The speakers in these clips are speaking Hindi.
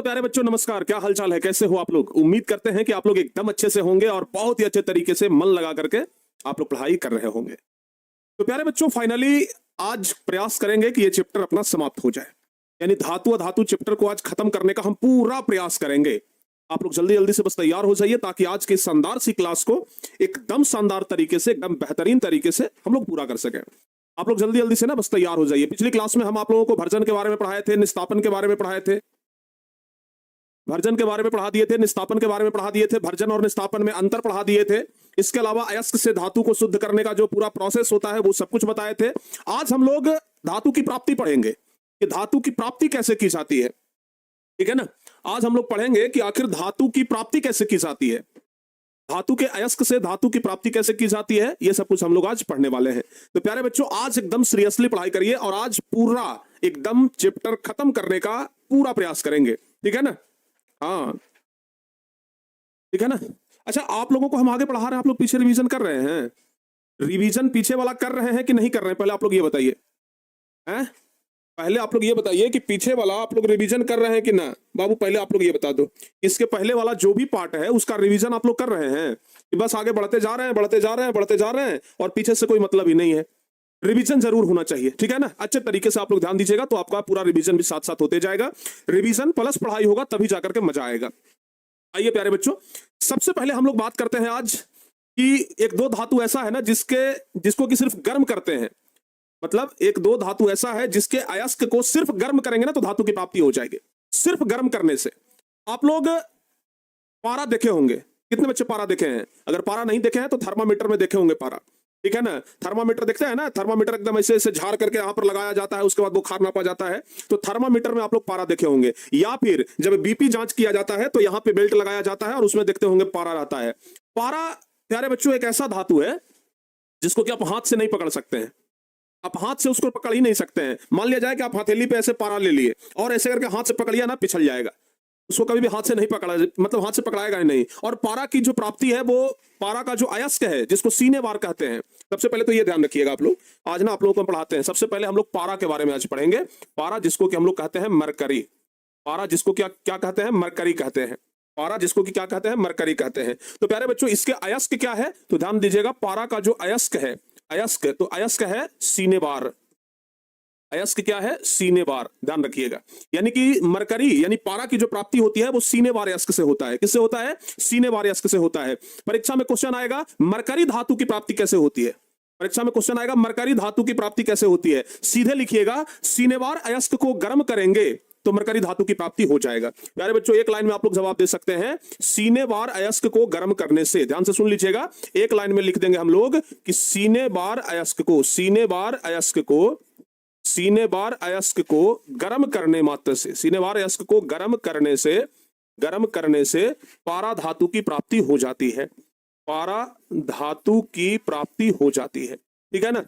प्यारे बच्चों नमस्कार। क्या हालचाल है, कैसे हो आप लोग। उम्मीद करते हैं कि आप लोग एकदम अच्छे से होंगे और बहुत ही अच्छे तरीके से मन लगा करके आप लोग पढ़ाई कर रहे होंगे। तो प्यारे बच्चों फाइनली आज प्रयास करेंगे कि ये चैप्टर अपना समाप्त हो जाए, यानी धातु अधातु चैप्टर को आज खत्म करने का हम पूरा प्रयास करेंगे। आप लोग जल्दी जल्दी से बस तैयार हो जाइए ताकि आज की शानदार सी क्लास को एकदम शानदार तरीके से, एकदम बेहतरीन तरीके से हम लोग पूरा कर सकें। आप लोग जल्दी जल्दी से ना बस तैयार हो जाइए। पिछली क्लास में हम आप लोगों को भर्जन के बारे में पढ़ाए थे, निस्तापन के बारे में पढ़ाए थे, भर्जन के बारे में पढ़ा दिए थे, निस्तापन के बारे में पढ़ा दिए थे, भर्जन और निस्तापन में अंतर पढ़ा दिए थे। इसके अलावा अयस्क से धातु को शुद्ध करने का जो पूरा प्रोसेस होता है वो सब कुछ बताए थे। आज हम लोग धातु की प्राप्ति पढ़ेंगे कि धातु की प्राप्ति कैसे की जाती है, ठीक है ना। आज हम लोग पढ़ेंगे कि आखिर धातु की प्राप्ति कैसे की जाती है, धातु के अयस्क से धातु की प्राप्ति कैसे की जाती है, ये सब कुछ हम लोग आज पढ़ने वाले हैं। तो प्यारे बच्चों आज एकदम सीरियसली पढ़ाई करिए और आज पूरा एकदम चैप्टर खत्म करने का पूरा प्रयास करेंगे, ठीक है ना। हाँ ठीक है ना। अच्छा, आप लोगों को हम आगे पढ़ा रहे हैं, आप लोग पीछे रिवीजन कर रहे हैं, रिवीजन पीछे वाला कर रहे हैं कि नहीं कर रहे हैं, पहले आप लोग ये बताइए। हैं, पहले आप लोग ये बताइए कि पीछे वाला आप लोग रिवीजन कर रहे हैं कि ना। बाबू पहले आप लोग ये बता दो, इसके पहले वाला जो भी पार्ट है उसका रिवीजन आप लोग कर रहे हैं कि बस आगे बढ़ते जा रहे हैं, बढ़ते जा रहे हैं, बढ़ते जा रहे हैं और पीछे से कोई मतलब ही नहीं है। रिवीजन जरूर होना चाहिए, ठीक है ना। अच्छे तरीके से आप लोग ध्यान दीजिएगा तो आपका पूरा रिवीजन भी साथ साथ होते जाएगा। रिवीजन प्लस पढ़ाई होगा तभी जाकर के मजा आएगा। आइए प्यारे बच्चों, सबसे पहले हम लोग बात करते हैं आज कि एक दो धातु ऐसा है ना जिसको कि सिर्फ गर्म करते हैं। मतलब एक दो धातु ऐसा है जिसके अयस्क को सिर्फ गर्म करेंगे ना तो धातु की प्राप्ति हो जाएगी, सिर्फ गर्म करने से। आप लोग पारा देखे होंगे, कितने बच्चे पारा देखे हैं। अगर पारा नहीं देखे हैं तो थर्मामीटर में देखे होंगे पारा, ठीक है ना। थर्मामीटर देखते हैं ना, थर्मामीटर एकदम ऐसे ऐसे झाड़ करके यहाँ पर लगाया जाता है, उसके बाद बुखार नापा जाता है। तो थर्मामीटर में आप लोग पारा देखे होंगे, या फिर जब बीपी जांच किया जाता है तो यहाँ पे बेल्ट लगाया जाता है और उसमें देखते होंगे पारा रहता है। पारा प्यारे बच्चों एक ऐसा धातु है जिसको कि आप हाथ से नहीं पकड़ सकते हैं, आप हाथ से उसको पकड़ ही नहीं सकते हैं। मान लिया जाए कि आप हथेली पे ऐसे पारा ले लिए और ऐसे करके हाथ से पकड़िया ना, पिछल जाएगा, उसको कभी भी हाथ से नहीं पकड़ा, मतलब हाथ से पकड़ाएगा ही नहीं। और पारा की जो प्राप्ति है वो पारा का जो अयस्क है जिसको सीने बार कहते हैं। सबसे पहले तो ये ध्यान रखिएगा आप लोग, आज ना आप लोगों को पढ़ाते हैं। सबसे पहले हम लोग पारा के बारे में आज पढ़ेंगे। पारा जिसको कि हम लोग कहते हैं मरकरी, पारा जिसको क्या क्या कहते हैं, मरकरी कहते हैं। पारा जिसको कि क्या कहते हैं, मरकरी कहते हैं। तो प्यारे बच्चों इसके अयस्क क्या है तो ध्यान दीजिएगा। पारा का जो अयस्क है, अयस्क तो अयस्क है सीने बार। अयस्क क्या है, सीने बार, ध्यान रखिएगा। यानी कि मरकरी यानी पारा की जो प्राप्ति होती है वो सीने बार अयस्क से होता है। किससे होता है, सीने बार अयस्क से होता है। परीक्षा में क्वेश्चन आएगा मरकरी धातु की प्राप्ति कैसे होती है, परीक्षा में क्वेश्चन आएगा मरकरी धातु की प्राप्ति कैसे होती है। सीधे लिखिएगा सीनेवार अयस्क को गर्म करेंगे तो मरकरी धातु की प्राप्ति हो जाएगा। प्यारे बच्चों एक लाइन में आप लोग जवाब दे सकते हैं, सीनेवार अयस्क को गर्म करने से। ध्यान से सुन लीजिएगा, एक लाइन में लिख देंगे हम लोग कि सीनेवार अयस्क को, सीनेवार अयस्क को, सीनेवार अयस्क को गर्म करने मात्र से, सीनेवार अयस्क को गर्म करने से पारा धातु की प्राप्ति हो जाती है। पारा धातु की प्राप्ति हो जाती है, ठीक है ना।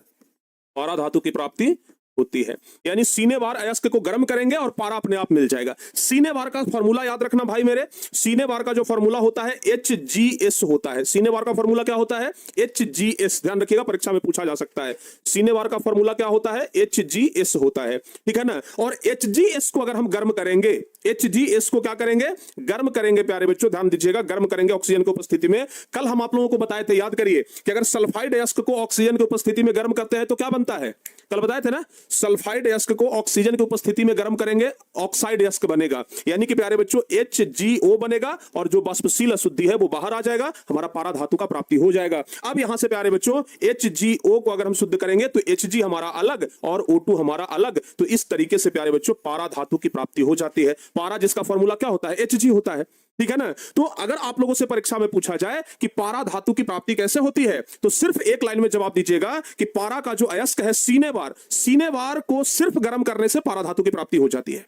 पारा धातु की प्राप्ति होती है, यानी सीने बार अयस्क को गर्म करेंगे और पारा अपने आप मिल जाएगा। सीने बार का फॉर्मूला याद रखना भाई मेरे, सीने बार का जो फॉर्मूला होता है HGS होता है। सीने बार का फॉर्मूला क्या होता है, HGS, ध्यान रखिएगा परीक्षा में पूछा जा सकता है। सीने बार का फॉर्मूला क्या होता है, HGS होता है, ठीक है ना। और HGS को अगर हम गर्म करेंगे, HGS को क्या करेंगे, गर्म करेंगे। प्यारे बच्चों ध्यान दीजिएगा, गर्म करेंगे ऑक्सीजन की उपस्थिति में। कल हम आप लोगों को बताए थे, याद करिए, कि अगर सल्फाइड अयस्क को ऑक्सीजन की उपस्थिति में गर्म करते हैं तो क्या बनता है, कल बताए थे ना। सल्फाइड अयस्क को ऑक्सीजन की उपस्थिति में गर्म करेंगे, ऑक्साइड अयस्क बनेगा। यानी कि प्यारे बच्चों HGO बनेगा और जो वाष्पशील अशुद्धि है वो बाहर आ जाएगा, हमारा पारा धातु का प्राप्ति हो जाएगा। अब यहां से प्यारे बच्चों HGO को अगर हम शुद्ध करेंगे तो Hg हमारा अलग और O2 हमारा अलग। तो इस तरीके से प्यारे बच्चों पारा धातु की प्राप्ति हो जाती है। पारा जिसका फॉर्मूला क्या होता है, Hg होता है, ठीक है ना। तो अगर आप लोगों से परीक्षा में पूछा जाए कि पारा धातु की प्राप्ति कैसे होती है तो सिर्फ एक लाइन में जवाब दीजिएगा कि पारा का जो अयस्क है सीनेवार, सीनेवार को सिर्फ गर्म करने से पारा धातु की प्राप्ति हो जाती है।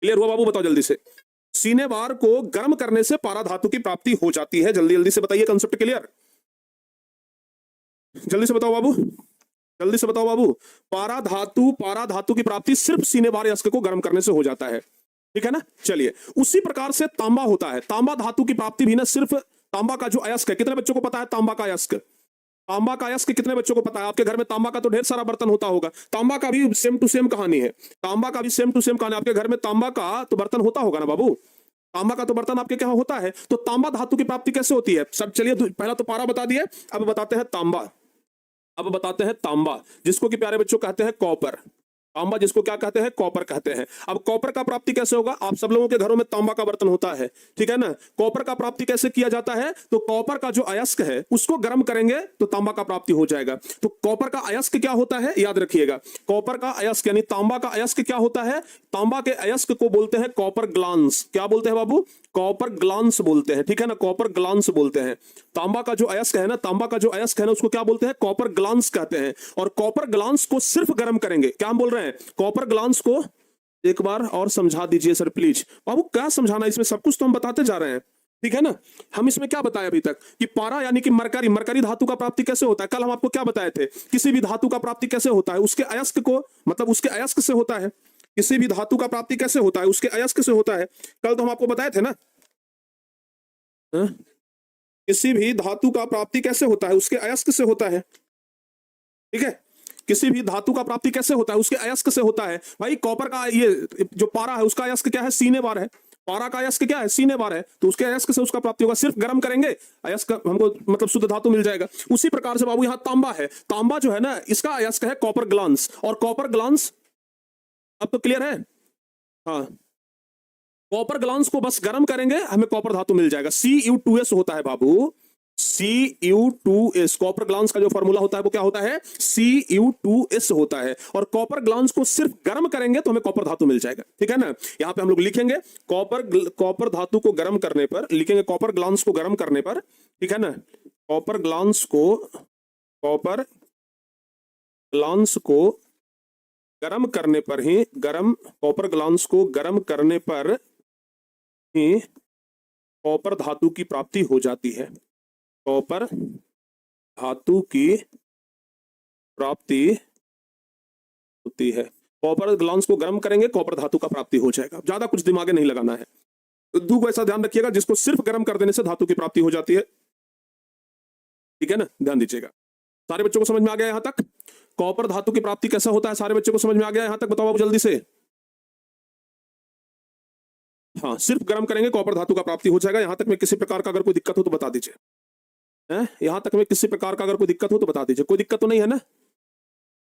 क्लियर हुआ बाबू, बताओ जल्दी से। सीनेवार को गर्म करने से पारा धातु की प्राप्ति हो जाती है। जल्दी जल्दी से बताइए, कंसेप्ट क्लियर, जल्दी से बताओ बाबू, जल्दी से बताओ बाबू। पारा धातु की प्राप्ति सिर्फ सीनेवार अयस्क को गर्म करने से हो जाता है, ठीक है ना। चलिए उसी प्रकार से तांबा होता है, तांबा धातु की प्राप्ति भी ना सिर्फ, तांबा का जो अयस्क है, कितने बच्चों को पता है तांबा का अयस्क, तांबा का अयस्क कितने बच्चों को पता है? आपके घर में तांबा का तो ढेर सारा बर्तन होता होगा। तांबा का भी सेम टू सेम कहानी है। तांबा का भी सेम टू सेम कहानी। आपके घर में तांबा का तो बर्तन होता होगा ना बाबू। तांबा का तो बर्तन आपके क्या होता है। तो तांबा धातु की प्राप्ति कैसे होती है? सब चलिए, पहला तो पारा बता दिए, अब बताते हैं तांबा। अब बताते हैं तांबा, जिसको कि प्यारे बच्चों कहते हैं कॉपर। तांबा जिसको क्या कहते हैं? कॉपर कहते हैं। अब कॉपर का प्राप्ति कैसे होगा? आप सब लोगों के घरों में तांबा का बर्तन होता है, ठीक है ना। कॉपर का प्राप्ति कैसे किया जाता है? तो कॉपर का जो अयस्क है उसको गर्म करेंगे तो तांबा का प्राप्ति हो जाएगा। तो कॉपर का अयस्क क्या होता है? याद रखिएगा, कॉपर का अयस्क यानी तांबा का अयस्क क्या होता है? तांबा के अयस्क को बोलते हैं कॉपर ग्लांस। क्या बोलते हैं बाबू? कॉपर ग्लांस बोलते हैं, ठीक है ना, कॉपर ग्लांस बोलते हैं। तांबा का जो अयस्क है ना, तांबा का जो अयस्क है ना, उसको क्या बोलते हैं? कॉपर ग्लांस कहते हैं। और कॉपर ग्लांस को सिर्फ गर्म करेंगे। क्या हम बोल रहे हैं? कॉपर ग्लांस को एक बार और समझा दीजिए सर प्लीज। बाबू क्या समझाना, इसमें सब कुछ तो हम बताते जा रहे हैं, ठीक है ना। हम इसमें क्या बताए अभी तक कि पारा यानी कि मरकरी, मरकरी धातु का प्राप्ति कैसे होता है? कल हम आपको क्या बताए थे? किसी भी धातु का प्राप्ति कैसे होता है? उसके अयस्क को, मतलब उसके अयस्क से होता है। किसी भी धातु का प्राप्ति कैसे होता है? उसके अयस्क से होता है। कल तो हम आपको बताए थे ना। किसी भी धातु का प्राप्ति कैसे होता है? उसके अयस्क से होता है, ठीक है। किसी भी धातु का प्राप्ति कैसे होता है? उसके अयस्क से होता है। भाई कॉपर का ये जो पारा है उसका अयस्क क्या है? सीने बार है। पारा का अयस्क क्या है? सीने बार है। तो उसके अयस्क से उसका प्राप्ति होगा। सिर्फ गर्म करेंगे, अयस्क हमको मतलब शुद्ध धातु मिल जाएगा। उसी प्रकार से बाबू यहाँ तांबा है। तांबा जो है ना, इसका अयस्क है कॉपर ग्लांस। और कॉपर ग्लांस अब तो क्लियर है। हाँ, कॉपर ग्लांस को बस गर्म करेंगे, हमें कॉपर धातु मिल जाएगा। Cu2s होता है बाबू, Cu2s। कॉपर ग्लांस का जो फॉर्मूला होता है वो क्या होता है? Cu2s होता है। और कॉपर ग्लांस को सिर्फ गर्म करेंगे तो हमें कॉपर धातु मिल जाएगा, ठीक है ना। यहां पे हम लोग लिखेंगे कॉपर धातु को गर्म करने पर, लिखेंगे कॉपर ग्लांस को गर्म करने पर, ठीक है ना। कॉपर ग्लांस को गर्म करने पर ही, कॉपर ग्लांस को गर्म करने पर ही कॉपर धातु की प्राप्ति हो जाती है। कॉपर धातु की प्राप्ति होती है। कॉपर ग्लांस को गर्म करेंगे, कॉपर धातु का प्राप्ति हो जाएगा। ज्यादा कुछ दिमागे नहीं लगाना है। दू को ऐसा ध्यान रखिएगा जिसको सिर्फ गर्म कर देने से धातु की प्राप्ति हो जाती है, ठीक है ना, ध्यान दीजिएगा। सारे बच्चों को समझ में आ गया यहां तक? कॉपर धातु की प्राप्ति कैसा होता है? सारे बच्चों को समझ में आ गया यहां तक? बताओ बाबू जल्दी से। हाँ, सिर्फ गर्म करेंगे कॉपर धातु का प्राप्ति हो जाएगा। यहां तक में किसी प्रकार का अगर कोई दिक्कत हो तो बता दीजिए। यहां तक में किसी प्रकार का अगर कोई दिक्कत हो तो बता दीजिए। कोई दिक्कत तो नहीं है ना?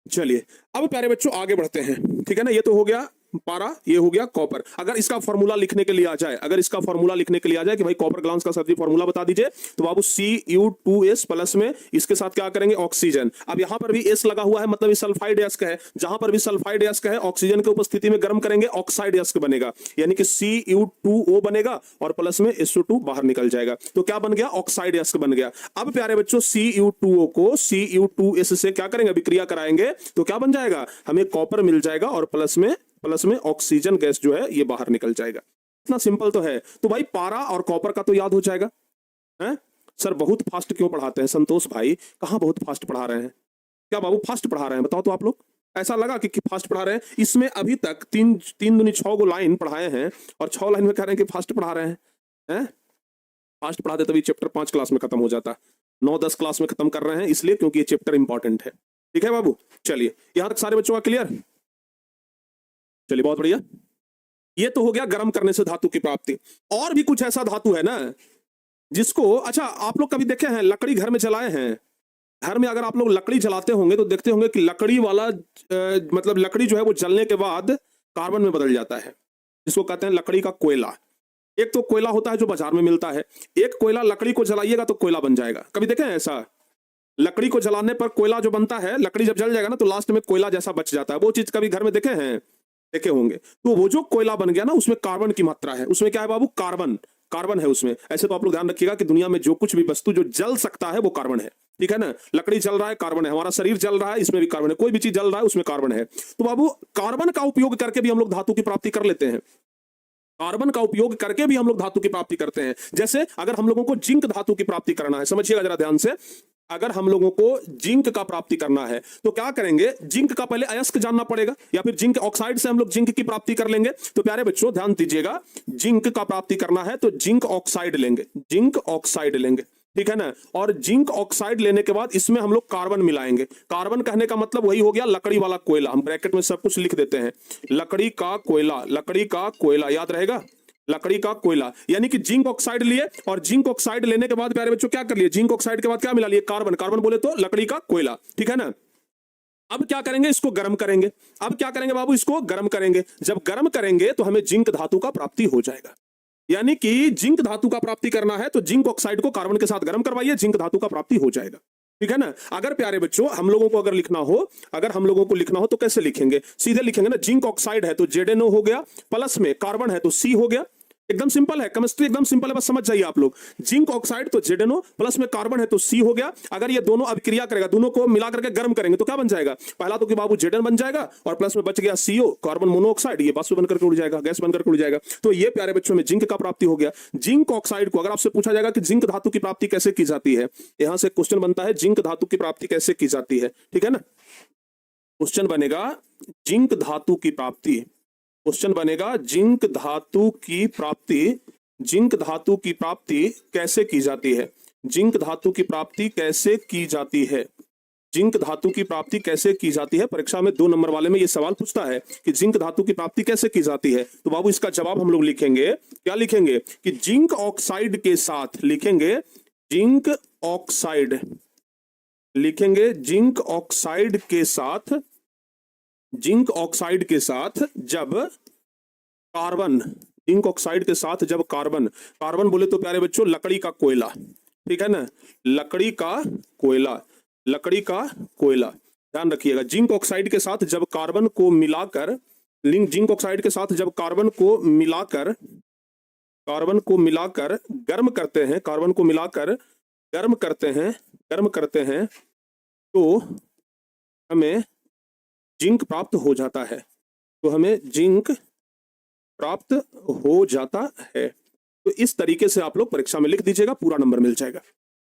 चलिए अब प्यारे बच्चों आगे बढ़ते हैं, ठीक है ना। ये तो हो गया पारा, ये हो गया कॉपर। अगर इसका फॉर्मूला लिखने के लिए आ जाए, अगर इसका फॉर्मूला लिखने के लिए आ जाए कि भाई कॉपर ग्लांस का सर्दी फॉर्मूला बता दीजिए, तो बाबू Cu2s प्लस में इसके साथ क्या करेंगे? ऑक्सीजन। अब यहां पर भी एस लगा हुआ है, मतलब सल्फाइड अयस्क है। जहां पर भी सल्फाइड अयस्क है, ऑक्सीजन की उपस्थिति में गर्म करेंगे, ऑक्साइड अयस्क बनेगा, यानी कि Cu2O बनेगा और प्लस में SO2 बाहर निकल जाएगा। तो क्या बन गया? ऑक्साइड अयस्क बन गया। अब प्यारे बच्चों Cu2O को Cu2s से क्या करेंगे? अभिक्रिया कराएंगे तो क्या बन जाएगा? हमें कॉपर मिल जाएगा और प्लस में ऑक्सीजन गैस जो है ये बाहर निकल जाएगा। इतना सिंपल तो है। तो भाई पारा और कॉपर का तो याद हो जाएगा। हैं सर बहुत फास्ट क्यों पढ़ाते हैं संतोष भाई? कहां बहुत फास्ट पढ़ा रहे हैं? क्या बाबू फास्ट पढ़ा रहे हैं? बताओ तो आप लोग। ऐसा लगा कि फास्ट पढ़ा रहे हैं। इसमें अभी तक तीन दूनी 6 गो लाइन पढ़ाए हैं और 6 लाइन में कह रहे हैं कि फास्ट पढ़ा रहे हैं। फास्ट पढ़ाते तभी चैप्टर 5 क्लास में खत्म हो जाता। 9-10 क्लास में खत्म कर रहे हैं इसलिए क्योंकि ये चैप्टर इंपॉर्टेंट है, ठीक है बाबू। चलिए यहां तक सारे बच्चों का क्लियर? चलिए बहुत बढ़िया। ये तो हो गया गर्म करने से धातु की प्राप्ति। और भी कुछ ऐसा धातु है ना जिसको, अच्छा आप लोग कभी देखे हैं लकड़ी घर में जलाए हैं? घर में अगर आप लोग लकड़ी जलाते होंगे तो देखते होंगे कि लकड़ी वाला मतलब लकड़ी जो है वो जलने के बाद कार्बन में बदल जाता है, जिसको कहते हैं लकड़ी का कोयला। एक तो कोयला होता है जो बाजार में मिलता है, एक कोयला लकड़ी को जलाइएगा तो कोयला बन जाएगा। कभी देखे हैं ऐसा? लकड़ी को जलाने पर कोयला जो बनता है, लकड़ी जब जल जाएगा ना तो लास्ट में कोयला जैसा बच जाता है। वो चीज कभी घर में देखे हैं? देखे होंगे। तो वो जो कोयला बन गया ना उसमें कार्बन की मात्रा है। उसमें क्या है बाबू? कार्बन है उसमें। ऐसे तो आप लोग ध्यान रखिएगा कि दुनिया में जो कुछ भी वस्तु जो जल सकता है वो कार्बन है, ठीक है ना। लकड़ी जल रहा है, कार्बन है। हमारा शरीर जल रहा है, इसमें भी कार्बन है। कोई भी चीज जल रहा है उसमें कार्बन है। तो बाबू कार्बन का उपयोग करके भी हम लोग धातु की प्राप्ति कर लेते हैं। कार्बन का उपयोग करके भी हम लोग धातु की प्राप्ति करते हैं। जैसे अगर हम लोगों को जिंक धातु की प्राप्ति करना है, समझिएगा जरा ध्यान से। अगर हम लोगों को जिंक का प्राप्ति करना है तो क्या करेंगे? जिंक का पहले अयस्क जानना पड़ेगा, या फिर जिंक ऑक्साइड से हम लोग जिंक की प्राप्ति कर लेंगे। तो प्यारे बच्चों ध्यान दीजिएगा, जिंक का प्राप्ति करना है तो जिंक ऑक्साइड लेंगे, जिंक ऑक्साइड लेंगे। ठीक है ना। और जिंक ऑक्साइड लेने के बाद इसमें हम लोग कार्बन मिलाएंगे। कार्बन कहने का मतलब वही हो गया लकड़ी वाला कोयला। हम ब्रैकेट में सब कुछ लिख देते हैं, लकड़ी का कोयला, लकड़ी का कोयला, याद रहेगा, लकड़ी का कोयला। यानी कि जिंक ऑक्साइड लिए और जिंक ऑक्साइड लेने के बाद प्यारे बच्चों क्या कर लिए, जिंक ऑक्साइड के बाद क्या मिला लिए, कार्बन। कार्बन बोले तो लकड़ी का कोयला, ठीक है ना। अब क्या करेंगे, इसको गर्म करेंगे। अब क्या करेंगे बाबू, इसको गर्म करेंगे। जब गर्म करेंगे तो हमें जिंक धातु का प्राप्ति हो जाएगा। यानी कि जिंक धातु का प्राप्ति करना है तो जिंक ऑक्साइड को कार्बन के साथ गर्म करवाइए, जिंक धातु का प्राप्ति हो जाएगा, ठीक है ना। अगर प्यारे बच्चों हम लोगों को अगर लिखना हो, अगर हम लोगों को लिखना हो तो कैसे लिखेंगे, सीधे लिखेंगे ना, जिंक ऑक्साइड है तो ZnO हो गया, प्लस में कार्बन है तो C हो गया। एकदम सिंपल है, केमिस्ट्री एकदम सिंपल है, बस समझ जाइए आप लोग। जिंक ऑक्साइड तो ZnO, प्लस में कार्बन है तो C हो गया। अगर ये दोनों अभिक्रिया करेगा, दोनों को मिला करके गर्म करेंगे तो क्या बन जाएगा, पहला तो कि बाबू Zn बन जाएगा और प्लस में बच गया CO, कार्बन मोनोऑक्साइड, ये वाष्प बनकर उड़ जाएगा, गैस बनकर उड़ जाएगा। तो ये प्यारे बच्चों में जिंक का प्राप्ति हो गया। जिंक ऑक्साइड को अगर आपसे पूछा जाएगा कि जिंक धातु की प्राप्ति कैसे की जाती है, यहां से क्वेश्चन बनता है जिंक धातु की प्राप्ति कैसे की जाती है, ठीक है ना। क्वेश्चन बनेगा जिंक धातु की प्राप्ति, क्वेश्चन बनेगा जिंक धातु की प्राप्ति, जिंक धातु की प्राप्ति कैसे की जाती है, जिंक धातु की प्राप्ति कैसे की जाती है, जिंक धातु की प्राप्ति कैसे की जाती है। परीक्षा में 2 नंबर वाले में ये सवाल पूछता है कि जिंक धातु की प्राप्ति कैसे की जाती है। तो बाबू इसका जवाब हम लोग लिखेंगे, क्या लिखेंगे कि जिंक ऑक्साइड के साथ, लिखेंगे जिंक ऑक्साइड, लिखेंगे जिंक ऑक्साइड के साथ, जिंक ऑक्साइड के साथ जब कार्बन, जिंक ऑक्साइड के साथ जब कार्बन, कार्बन बोले तो प्यारे बच्चों लकड़ी का कोयला, ठीक है ना, लकड़ी का कोयला, लकड़ी का कोयला, ध्यान रखिएगा। जिंक ऑक्साइड के साथ जब कार्बन को मिलाकर, जिंक ऑक्साइड के साथ जब कार्बन को मिलाकर, कार्बन को मिलाकर गर्म करते हैं, कार्बन को मिलाकर गर्म करते हैं, गर्म करते हैं तो हमें जिंक प्राप्त हो जाता है, तो हमें जिंक प्राप्त हो जाता है। तो इस तरीके से आप लोग परीक्षा में लिख दीजिएगा, पूरा नंबर मिल जाएगा,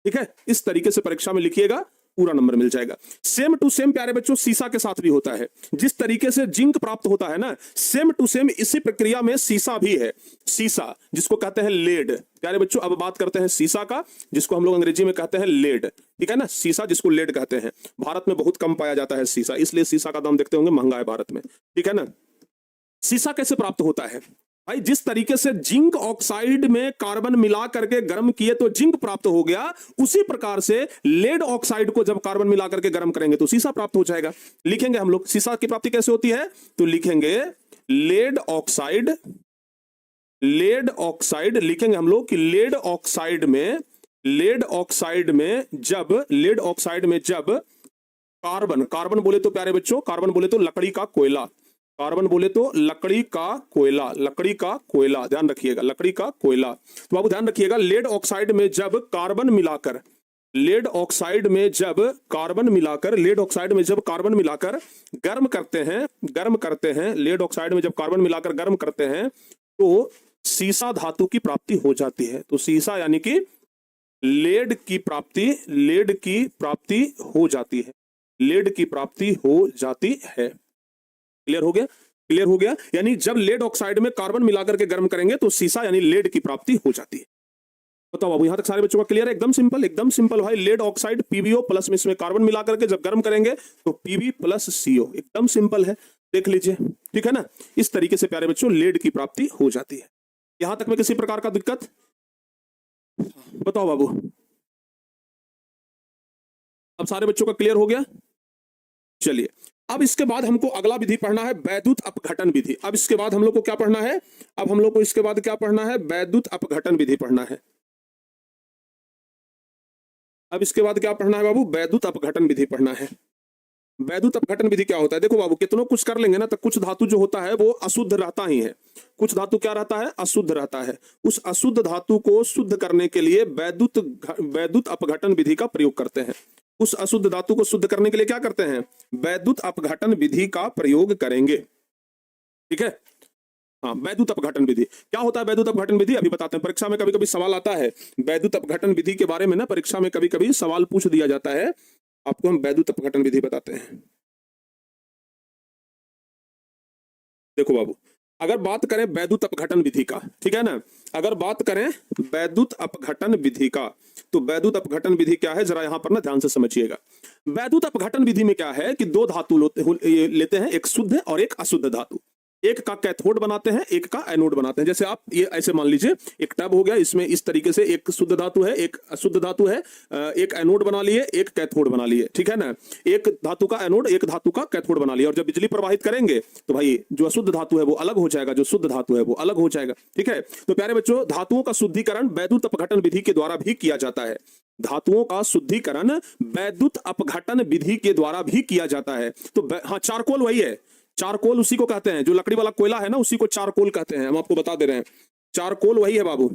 ठीक है। इस तरीके से परीक्षा में लिखिएगा, पूरा नंबर मिल जाएगा। सेम टू सेम प्यारे बच्चों सीसा के साथ भी होता है। जिस तरीके से जिंक प्राप्त होता है ना, सेम टू सेम इसी प्रक्रिया में सीसा भी है। सीसा जिसको कहते हैं लेड, प्यारे बच्चों अब बात करते हैं सीसा का, जिसको हम लोग अंग्रेजी में कहते हैं लेड, ठीक है ना। सीसा जिसको लेड कहते हैं, भारत में बहुत कम पाया जाता है सीसा, इसलिए सीसा का दाम देखते होंगे महंगा है भारत में, ठीक है ना। सीसा कैसे प्राप्त होता है भाई, जिस तरीके से जिंक ऑक्साइड में कार्बन मिला करके गर्म किए तो जिंक प्राप्त हो गया, उसी प्रकार से लेड ऑक्साइड को जब कार्बन मिला करके गर्म करेंगे तो सीसा प्राप्त हो जाएगा। लिखेंगे हम लोग सीसा की प्राप्ति कैसे होती है, तो लिखेंगे लेड ऑक्साइड, लेड ऑक्साइड, लिखेंगे हम लोग कि लेड ऑक्साइड में, लेड ऑक्साइड में जब, लेड ऑक्साइड में जब कार्बन, कार्बन बोले तो प्यारे बच्चों, कार्बन बोले तो लकड़ी का कोयला, कार्बन बोले तो लकड़ी का कोयला, लकड़ी का कोयला, ध्यान रखिएगा लकड़ी का कोयला। तो बाबू ध्यान रखिएगा लेड ऑक्साइड में जब कार्बन मिलाकर, लेड ऑक्साइड में जब कार्बन मिलाकर, लेड ऑक्साइड में जब कार्बन मिलाकर गर्म करते हैं, गर्म करते हैं, लेड ऑक्साइड में जब कार्बन मिलाकर गर्म करते हैं तो सीसा धातु की प्राप्ति हो जाती है। तो सीसा यानी कि लेड की प्राप्ति, लेड की प्राप्ति हो जाती है, लेड की प्राप्ति हो जाती है। क्लियर हो गया, क्लियर हो गया। यानी जब लेड ऑक्साइड में कार्बन मिलाकर के गर्म करेंगे तो सीसा यानी लेड की प्राप्ति हो जाती है। बताओ बाबू यहां तक सारे बच्चों का क्लियर है, एकदम सिंपल, एकदम सिंपल भाई। लेड ऑक्साइड PbO प्लस में इसमें कार्बन मिलाकर के जब गर्म करेंगे तो Pb प्लस CO, एकदम सिंपल है, देख लीजिए, ठीक है ना। इस तरीके से प्यारे बच्चों लेड की प्राप्ति हो जाती है। यहां तक में किसी प्रकार का दिक्कत, बताओ बाबू। अब सारे बच्चों का क्लियर हो गया। चलिए अब इसके बाद हमको अगला विधि पढ़ना है वैद्युत अपघटन विधि। अब इसके बाद हम लोग को क्या पढ़ना है, अब हम लोग को इसके बाद क्या पढ़ना है, वैद्युत अपघटन विधि पढ़ना है। अब इसके बाद क्या पढ़ना है बाबू, वैद्युत अपघटन विधि पढ़ना है। वैद्युत अपघटन विधि क्या होता है, देखो बाबू कितनों कुछ कर लेंगे ना तो कुछ धातु जो होता है वो अशुद्ध रहता ही है, कुछ धातु क्या रहता है, अशुद्ध रहता है। उस अशुद्ध धातु को शुद्ध करने के लिए वैद्युत अपघटन विधि का प्रयोग करते हैं। उस अशुद्ध धातु को शुद्ध करने के लिए क्या करते हैं, वैद्युत अपघटन विधि का प्रयोग करेंगे, ठीक है। हाँ वैद्युत अपघटन विधि क्या होता है, वैद्युत अपघटन विधि अभी बताते हैं। परीक्षा में कभी कभी सवाल आता है वैद्युत अपघटन विधि के बारे में ना, परीक्षा में कभी कभी सवाल पूछ दिया जाता है, आपको हम वैद्युत अपघटन विधि बताते हैं। देखो बाबू अगर बात करें वैद्युत अपघटन विधि का, ठीक है ना, अगर बात करें वैद्युत अपघटन विधि का, तो वैद्युत अपघटन विधि क्या है, जरा यहां पर ना ध्यान से समझिएगा। वैद्युत अपघटन विधि में क्या है कि दो धातु लेते हैं, एक शुद्ध और एक अशुद्ध धातु। एक का कैथोड बनाते हैं, एक का एनोड बनाते हैं। जैसे आप ये ऐसे मान लीजिए, एक टब हो गया, इसमें इस तरीके से एक शुद्ध धातु है, एक अशुद्ध धातु है, एक एनोड बना लिए, एक कैथोड बना लिए, ठीक है ना। एक धातु का एनोड, एक धातु का कैथोड बना लिया, और जब बिजली प्रवाहित करेंगे तो भाई जो अशुद्ध धातु है वो अलग हो जाएगा, जो शुद्ध धातु है वो अलग हो जाएगा, ठीक है। तो प्यारे बच्चों, धातुओं का शुद्धिकरण वैद्युत अपघटन विधि के द्वारा भी किया जाता है। धातुओं का शुद्धिकरण वैद्युत अपघटन विधि के द्वारा भी किया जाता है। तो हाँ, चारकोल वही है, चारकोल उसी को कहते हैं, जो लकड़ी वाला कोयला है ना, उसी को चारकोल कहते हैं। हम आपको बता दे रहे हैं, चारकोल वही है बाबू,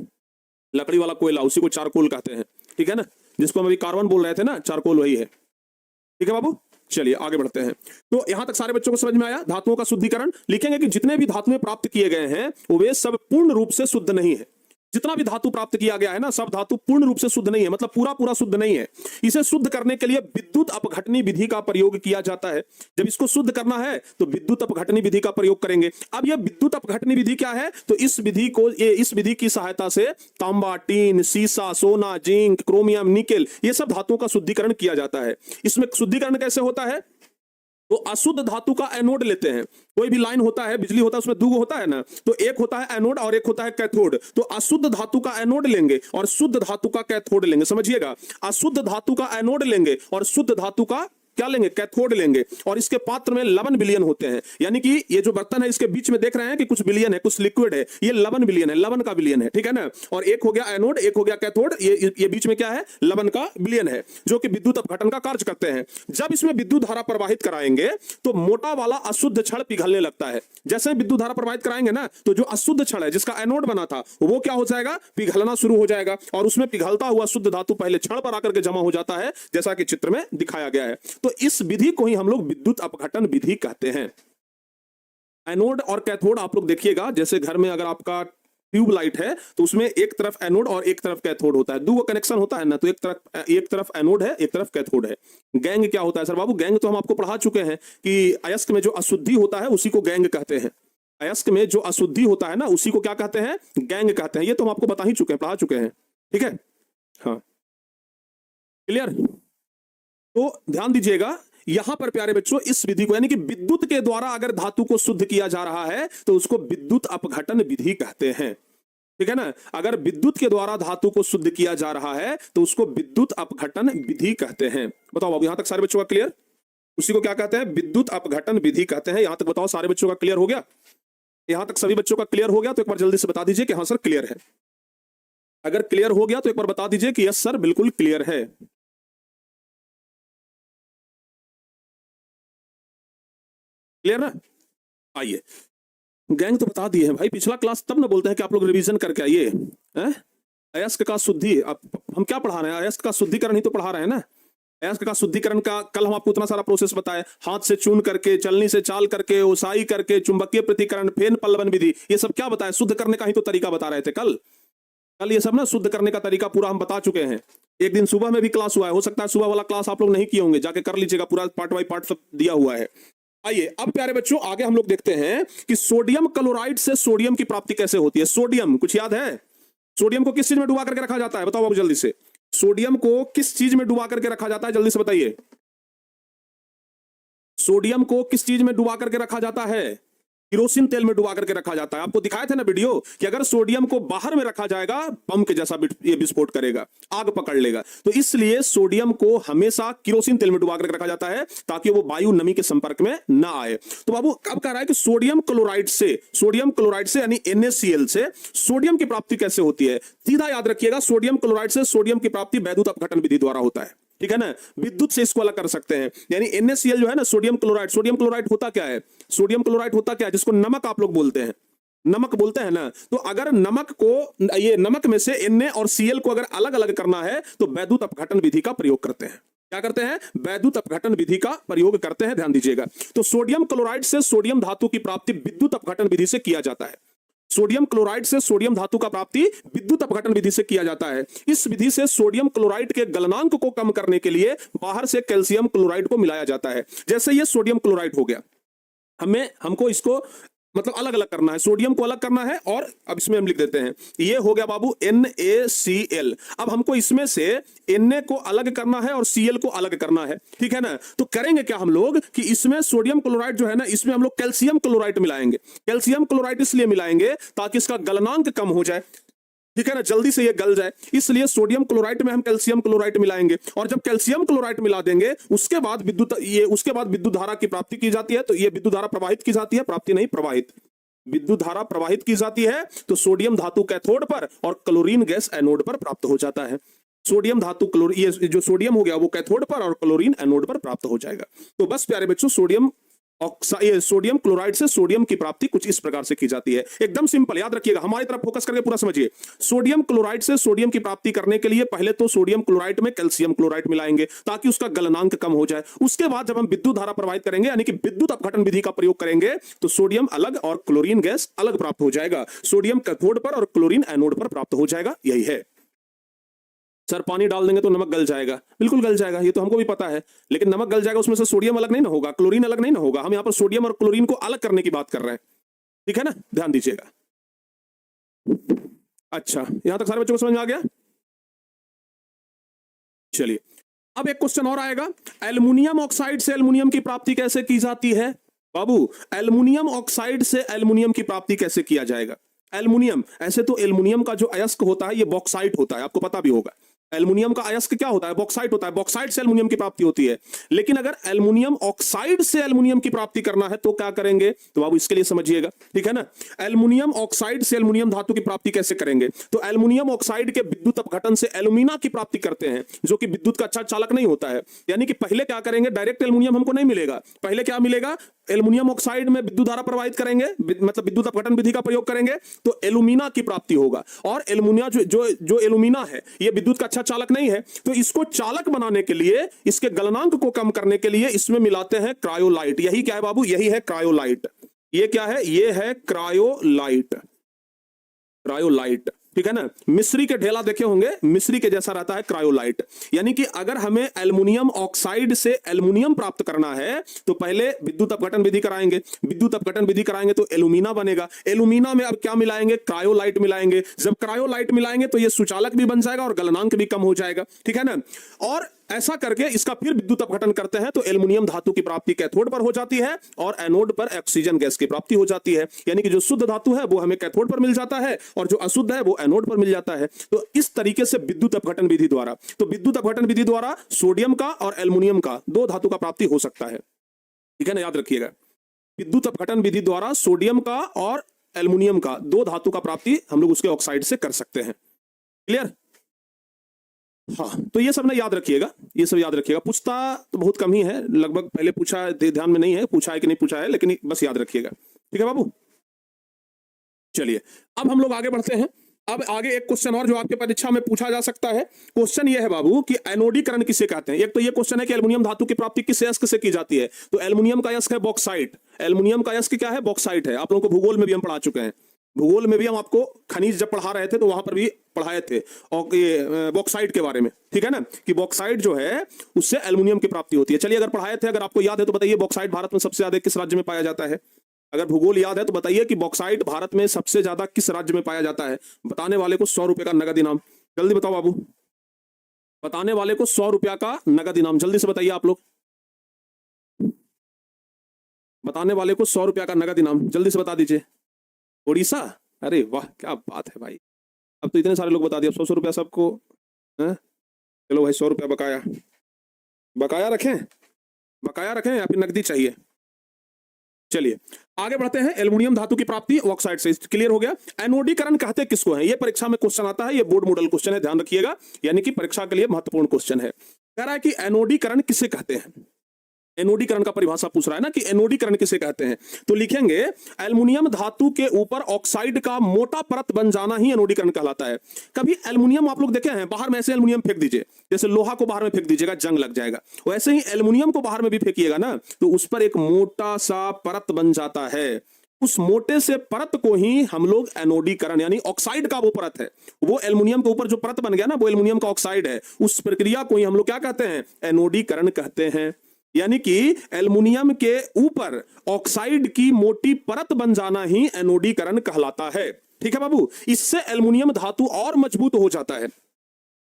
लकड़ी वाला कोयला, उसी को चारकोल कहते हैं, ठीक है ना। जिसको हम अभी कार्बन बोल रहे थे ना, चारकोल वही है, ठीक है बाबू। चलिए आगे बढ़ते हैं। तो यहां तक सारे बच्चों को समझ में आया। धातुओं का शुद्धिकरण लिखेंगे कि जितने भी धातुएं प्राप्त किए गए हैं वे सब पूर्ण रूप से शुद्ध नहीं है। जितना भी धातु प्राप्त किया गया है ना, सब धातु पूर्ण रूप से शुद्ध नहीं है, मतलब पूरा पूरा शुद्ध नहीं है। इसे शुद्ध करने के लिए विद्युत अपघटनी विधि का प्रयोग किया जाता है। जब इसको शुद्ध करना है तो विद्युत अपघटनी विधि का प्रयोग करेंगे। अब यह विद्युत अपघटनी विधि क्या है, तो इस विधि की सहायता से तांबा, टीन, सीसा, सोना, जिंक, क्रोमियम, निकेल, ये सब धातुओं का शुद्धिकरण किया जाता है। इसमें शुद्धिकरण कैसे होता है, तो अशुद्ध धातु का एनोड लेते हैं। कोई भी लाइन होता है, बिजली होता है, उसमें दो होता है ना, तो एक होता है एनोड और एक होता है कैथोड। तो अशुद्ध धातु का एनोड लेंगे और शुद्ध धातु का कैथोड लेंगे। समझिएगा, अशुद्ध धातु का एनोड लेंगे और शुद्ध धातु का क्या लेंगे, कैथोड लेंगे। और इसके पात्र में लवण विलयन होते हैं, यानी कि ये जो बर्तन है इसके बीच में देख रहे हैं कि कुछ विलयन है, कुछ लिक्विड है, ये लवण विलयन है, लवण का विलयन है, ठीक है ना। और एक हो गया एनोड, एक हो गया कैथोड, ये बीच में क्या है, लवण का विलयन है, जो कि विद्युत अपघटन का कार्य करते हैं। जब इसमें विद्युत धारा प्रवाहित कराएंगे तो मोटा वाला अशुद्ध छड़ पिघलने लगता है। जैसे विद्युत धारा प्रवाहित कराएंगे ना, तो जो अशुद्ध छड़ है जिसका एनोड बना था वो क्या हो जाएगा, पिघलना शुरू हो जाएगा, और उसमें पिघलता हुआ शुद्ध धातु पहले छड़ पर आकर के जमा हो जाता है, जैसा कि चित्र में दिखाया गया है। तो इस विधि को ही हम लोग विद्युत अपघटन विधि कहते हैं। एनोड और कैथोड आप लोग देखिएगा, जैसे घर में अगर आपका ट्यूब लाइट है तो उसमें एक तरफ एनोड और एक तरफ कैथोड होता है, दो कनेक्शन होता है ना, तो एक तरफ एनोड है, एक तरफ कैथोड है। गैंग क्या होता है सर बाबू, गैंग तो हम आपको पढ़ा चुके हैं कि अयस्क में जो अशुद्धि होता है उसी को गैंग कहते हैं। अयस्क में जो अशुद्धि होता है ना, उसी को क्या कहते हैं, गैंग कहते हैं। ये तो हम आपको बता ही चुके हैं, पढ़ा चुके हैं, ठीक है। हाँ, क्लियर। तो ध्यान दीजिएगा यहां पर प्यारे बच्चों, इस विधि को यानी कि विद्युत के द्वारा अगर धातु को शुद्ध किया जा रहा है तो उसको विद्युत अपघटन विधि कहते हैं, ठीक है ना। अगर विद्युत के द्वारा धातु को शुद्ध किया जा रहा है तो उसको विद्युत अपघटन विधि कहते हैं। बताओ बाबू, यहां तक सारे बच्चों का क्लियर, उसी को क्या कहते हैं, विद्युत अपघटन विधि कहते हैं। यहां तक बताओ सारे बच्चों का क्लियर हो गया, यहां तक सभी बच्चों का क्लियर हो गया तो एक बार जल्दी से बता दीजिए कि हाँ सर क्लियर है। अगर क्लियर हो गया तो एक बार बता दीजिए कि यस सर बिल्कुल क्लियर है। क्लियर ना। आइए, गैंग तो बता दिए हैं भाई, पिछला क्लास तब ना बोलते हैं कि आप लोग रिवीजन करके आइए। अयस्क का शुद्धि, हम क्या पढ़ा रहे हैं, अयस्क का शुद्धिकरण ही तो पढ़ा रहे हैं ना। अयस्क का शुद्धिकरण का कल हम आपको उतना सारा प्रोसेस बताए, हाथ से चून करके, चलनी से चाल करके, ओसाई करके, चुंबकीय प्रतिकरण, फेन पल्लवन विधि, ये सब क्या बताया, शुद्ध करने का ही तो तरीका बता रहे थे कल। ये सब ना शुद्ध करने का तरीका पूरा हम बता चुके हैं। एक दिन सुबह में भी क्लास हुआ है, हो सकता है सुबह वाला क्लास आप लोग नहीं किए होंगे, जाके कर लीजिएगा, पूरा पार्ट बाई पार्ट सब दिया हुआ है। आइए अब प्यारे बच्चों आगे हम लोग देखते हैं कि सोडियम क्लोराइड से सोडियम की प्राप्ति कैसे होती है। सोडियम कुछ याद है, सोडियम को किस चीज में डुबा करके रखा जाता है, बताओ बाबू जल्दी से। सोडियम को किस चीज में डुबा करके रखा जाता है, जल्दी से बताइए। सोडियम को किस चीज में डुबा करके रखा जाता है, किरोसिन तेल में डुबा करके रखा जाता है। आपको दिखाए थे ना वीडियो कि अगर सोडियम को बाहर में रखा जाएगा बम के जैसा ये विस्फोट करेगा, आग पकड़ लेगा। तो इसलिए सोडियम को हमेशा किरोसिन तेल में डुबा करके रखा जाता है ताकि वो वायु नमी के संपर्क में ना आए। तो बाबू अब कह रहा है कि सोडियम क्लोराइड से यानी NaCl से सोडियम की प्राप्ति कैसे होती है। सीधा याद रखिएगा, सोडियम क्लोराइड से सोडियम की प्राप्ति वैद्युत अपघटन विधि द्वारा होता है, ठीक है ना। विद्युत से इसको अलग कर सकते हैं, यानी NaCl जो है ना, सोडियम क्लोराइड होता क्या है, सोडियम क्लोराइड होता क्या है, जिसको नमक आप लोग बोलते हैं, नमक बोलते हैं ना। तो अगर नमक को, ये नमक में से Na और Cl को अगर अलग अलग करना है तो वैद्युत अपघटन विधि का प्रयोग करते हैं। क्या करते हैं, वैद्युत अपघटन विधि का प्रयोग करते हैं, ध्यान दीजिएगा। तो सोडियम क्लोराइड से सोडियम धातु की प्राप्ति विद्युत अपघटन विधि से किया जाता है। सोडियम क्लोराइड से सोडियम धातु का प्राप्ति विद्युत अपघटन विधि से किया जाता है। इस विधि से सोडियम क्लोराइड के गलनांक को कम करने के लिए बाहर से कैल्शियम क्लोराइड को मिलाया जाता है। जैसे ये सोडियम क्लोराइड हो गया, हमको इसको मतलब अलग अलग करना है, सोडियम को अलग करना है। और अब इसमें हम लिख देते हैं, ये हो गया बाबू NaCl। अब हमको इसमें से Na को अलग करना है और Cl को अलग करना है, ठीक है ना। तो करेंगे क्या हम लोग कि इसमें सोडियम क्लोराइड जो है ना, इसमें हम लोग कैल्शियम क्लोराइड मिलाएंगे। कैल्शियम क्लोराइड इसलिए मिलाएंगे ताकि इसका गलनांक कम हो जाए, ठीक है ना, जल्दी से ये गल जाए। इसलिए सोडियम क्लोराइड में हम कैल्शियम क्लोराइड मिलाएंगे, और जब कैल्शियम क्लोराइड मिला देंगे उसके बाद विद्युत धारा की प्राप्ति की जाती है। तो ये विद्युत धारा प्रवाहित की जाती है, प्राप्ति नहीं, प्रवाहित, विद्युत धारा प्रवाहित की जाती है। तो सोडियम धातु कैथोड पर और क्लोरीन गैस एनोड पर प्राप्त हो जाता है। सोडियम धातु क्लोरीन, ये जो सोडियम हो गया वो कैथोड पर और क्लोरीन एनोड पर प्राप्त हो जाएगा। तो बस प्यारे बच्चों, सोडियम क्लोराइड से सोडियम की प्राप्ति कुछ इस प्रकार से की जाती है। एकदम सिंपल, याद रखिएगा, हमारी तरफ फोकस करके पूरा समझिए। सोडियम क्लोराइड से सोडियम की प्राप्ति करने के लिए पहले तो सोडियम क्लोराइड में कैल्शियम क्लोराइड मिलाएंगे ताकि उसका गलनांक कम हो जाए। उसके बाद जब हम विद्युत धारा प्रवाहित करेंगे, यानी कि विद्युत अपघटन विधि का प्रयोग करेंगे, तो सोडियम अलग और क्लोरीन गैस अलग प्राप्त हो जाएगा। सोडियम कैथोड पर और क्लोरीन एनोड पर प्राप्त हो जाएगा। यही है सर, पानी डाल देंगे तो नमक गल जाएगा। बिल्कुल गल जाएगा, ये तो हमको भी पता है, लेकिन नमक गल जाएगा, उसमें से सोडियम अलग नहीं ना होगा, क्लोरीन अलग नहीं ना होगा। हम यहाँ पर सोडियम और क्लोरीन को अलग करने की बात कर रहे हैं, ठीक है ना, ध्यान दीजिएगा। अच्छा, यहां तक सारे बच्चों को समझ में आ गया। चलिए, अब एक क्वेश्चन और आएगा, एल्युमिनियम ऑक्साइड से एल्युमिनियम की प्राप्ति कैसे की जाती है। बाबू, एल्युमिनियम ऑक्साइड से एल्युमिनियम की प्राप्ति कैसे किया जाएगा। एल्युमिनियम, ऐसे तो एल्युमिनियम का जो अयस्क होता है ये बॉक्साइट होता है, आपको पता भी होगा। एल्युमिनियम का अयस्क क्या होता है, बॉक्साइट होता है। बॉक्साइट से एल्युमिनियम की प्राप्ति होती है। लेकिन अगर एल्युमिनियम ऑक्साइड से एल्युमिनियम की प्राप्ति करना है तो क्या करेंगे, तो बाबू इसके लिए समझिएगा, ठीक है ना। एल्युमिनियम ऑक्साइड से एल्युमिनियम धातु की प्राप्ति कैसे करेंगे, तो एल्युमिनियम ऑक्साइड के विद्युत अपघटन से एल्युमिना की प्राप्ति करते हैं, जो कि विद्युत का अच्छा चालक नहीं होता है। यानी कि पहले क्या करेंगे, डायरेक्ट एल्युमिनियम हमको नहीं मिलेगा, पहले क्या मिलेगा, एल्युमिनियम ऑक्साइड में विद्युत धारा प्रवाहित करेंगे, मतलब विद्युत अपघटन विधि का प्रयोग करेंगे, तो एल्युमिना की प्राप्ति होगा। और एल्युमिना जो एल्युमिना है ये विद्युत का अच्छा चालक नहीं है, तो इसको चालक बनाने के लिए, इसके गलनांक को कम करने के लिए इसमें मिलाते हैं क्रायोलाइट। यही क्या है बाबू, यही है क्रायोलाइट। ये क्या है, ये है क्रायोलाइट। क्रायोलाइट, ठीक है ना, मिस्री के ढेला देखे होंगे, मिस्री के जैसा रहता है क्रायोलाइट। यानी कि अगर हमें एल्युमिनियम ऑक्साइड से एल्युमिनियम प्राप्त करना है तो पहले विद्युत अपघटन विधि कराएंगे, विद्युत अपघटन विधि कराएंगे तो एल्युमिना बनेगा। एल्युमिना में अब क्या मिलाएंगे, क्रायोलाइट मिलाएंगे। जब क्रायोलाइट मिलाएंगे तो ये सुचालक भी बन जाएगा और गलनांक भी कम हो जाएगा, ठीक है ना। और ऐसा करके इसका फिर विद्युत अपघटन करते हैं तो एल्युमिनियम धातु की प्राप्ति कैथोड पर हो जाती है और एनोड पर ऑक्सीजन गैस की प्राप्ति हो जाती है। यानी कि जो शुद्ध धातु है वो हमें कैथोड पर मिल जाता है और जो अशुद्ध है वो एनोड पर मिल जाता है। तो इस तरीके से विद्युत अपघटन विधि द्वारा, तो विद्युत अपघटन विधि द्वारा सोडियम का और एल्युमिनियम का दो धातु का प्राप्ति हो सकता है, ठीक है ना, याद रखिएगा। विद्युत अपघटन विधि द्वारा सोडियम का और एल्युमिनियम का दो धातु का प्राप्ति हम लोग उसके ऑक्साइड से कर सकते हैं। क्लियर, हाँ, तो ये सब ना याद रखिएगा, ये सब याद रखिएगा। पूछता तो बहुत कम ही है, लगभग पहले पूछा ध्यान में नहीं है, पूछा है कि नहीं पूछा है, लेकिन बस याद रखिएगा, ठीक है बाबू। चलिए, अब हम लोग आगे बढ़ते हैं। अब आगे एक क्वेश्चन और जो आपके परीक्षा में पूछा जा सकता है। क्वेश्चन ये है बाबू कि एनोडीकरण किसे कहते हैं। एक तो ये क्वेश्चन है कि एल्युमिनियम धातु की प्राप्ति किस अयस्क से की जाती है, तो एल्युमिनियम का अयस्क है बॉक्साइट। एल्युमिनियम का अयस्क क्या है, बॉक्साइट है। आप लोगों को भूगोल में भी हम पढ़ा चुके हैं, भूगोल में भी हम आपको खनिज जब पढ़ा रहे थे तो वहां पर भी पढ़ाए थे और ये बॉक्साइट के बारे में, ठीक है ना, कि बॉक्साइट जो है उससे एल्युमिनियम की प्राप्ति होती है। चलिए, अगर पढ़ाए थे, अगर आपको याद है तो बताइए, बॉक्साइट भारत में सबसे ज्यादा किस राज्य में पाया जाता है। अगर भूगोल याद है तो बताइए कि बॉक्साइट भारत में सबसे ज्यादा किस राज्य में पाया जाता है। बताने वाले को 100 रुपए का नगद इनाम। जल्दी बताओ बाबू, बताने वाले को 100 रुपया का नगद इनाम। जल्दी से बताइए आप लोग, बताने वाले को 100 रुपया का नगद इनाम, जल्दी से बता दीजिए। उड़ीसा, अरे वाह क्या बात है भाई, अब तो इतने सारे लोग बता दिए। 100 रुपया सबको है? चलो भाई, 100 रुपया बकाया, बकाया रखें, बकाया रखें या फिर नकदी चाहिए। चलिए आगे बढ़ते हैं। एल्युमिनियम धातु की प्राप्ति ऑक्साइड से, क्लियर हो गया। एनोडीकरण कहते किसको है, ये परीक्षा में क्वेश्चन आता है, ये बोर्ड मॉडल क्वेश्चन है, ध्यान रखिएगा, यानी कि परीक्षा के लिए महत्वपूर्ण क्वेश्चन है। कह रहा है कि एनोडीकरण किसे कहते हैं। एनोडीकरण का परिभाषा पूछ रहा है ना कि एनोडीकरण किसे कहते हैं, तो लिखेंगे एल्युमिनियम धातु के ऊपर ऑक्साइड का मोटा परत बन जाना ही एनोडीकरण कहलाता है। कभी एल्युमिनियम आप लोग देखे हैं, बाहर में ऐसे एल्युमिनियम फेंक दीजिए, जैसे लोहा को बाहर में फेंक दीजिएगा जंग लग जाएगा, वैसे ही एल्युमिनियम को बाहर में भी फेंकिएगा ना तो उस पर एक मोटा सा परत बन जाता है। उस मोटे से परत को ही हम लोग एनोडीकरण, यानी ऑक्साइड का वो परत है, वो एल्युमिनियम के ऊपर जो परत बन गया ना वो एल्युमिनियम का ऑक्साइड है, उस प्रक्रिया को ही हम लोग क्या कहते हैं, एनोडीकरण कहते हैं। यानी कि एल्युमिनियम के ऊपर ऑक्साइड की मोटी परत बन जाना ही एनोडीकरण कहलाता है। ठीक है बाबू, इससे एल्युमिनियम धातु और मजबूत हो जाता है,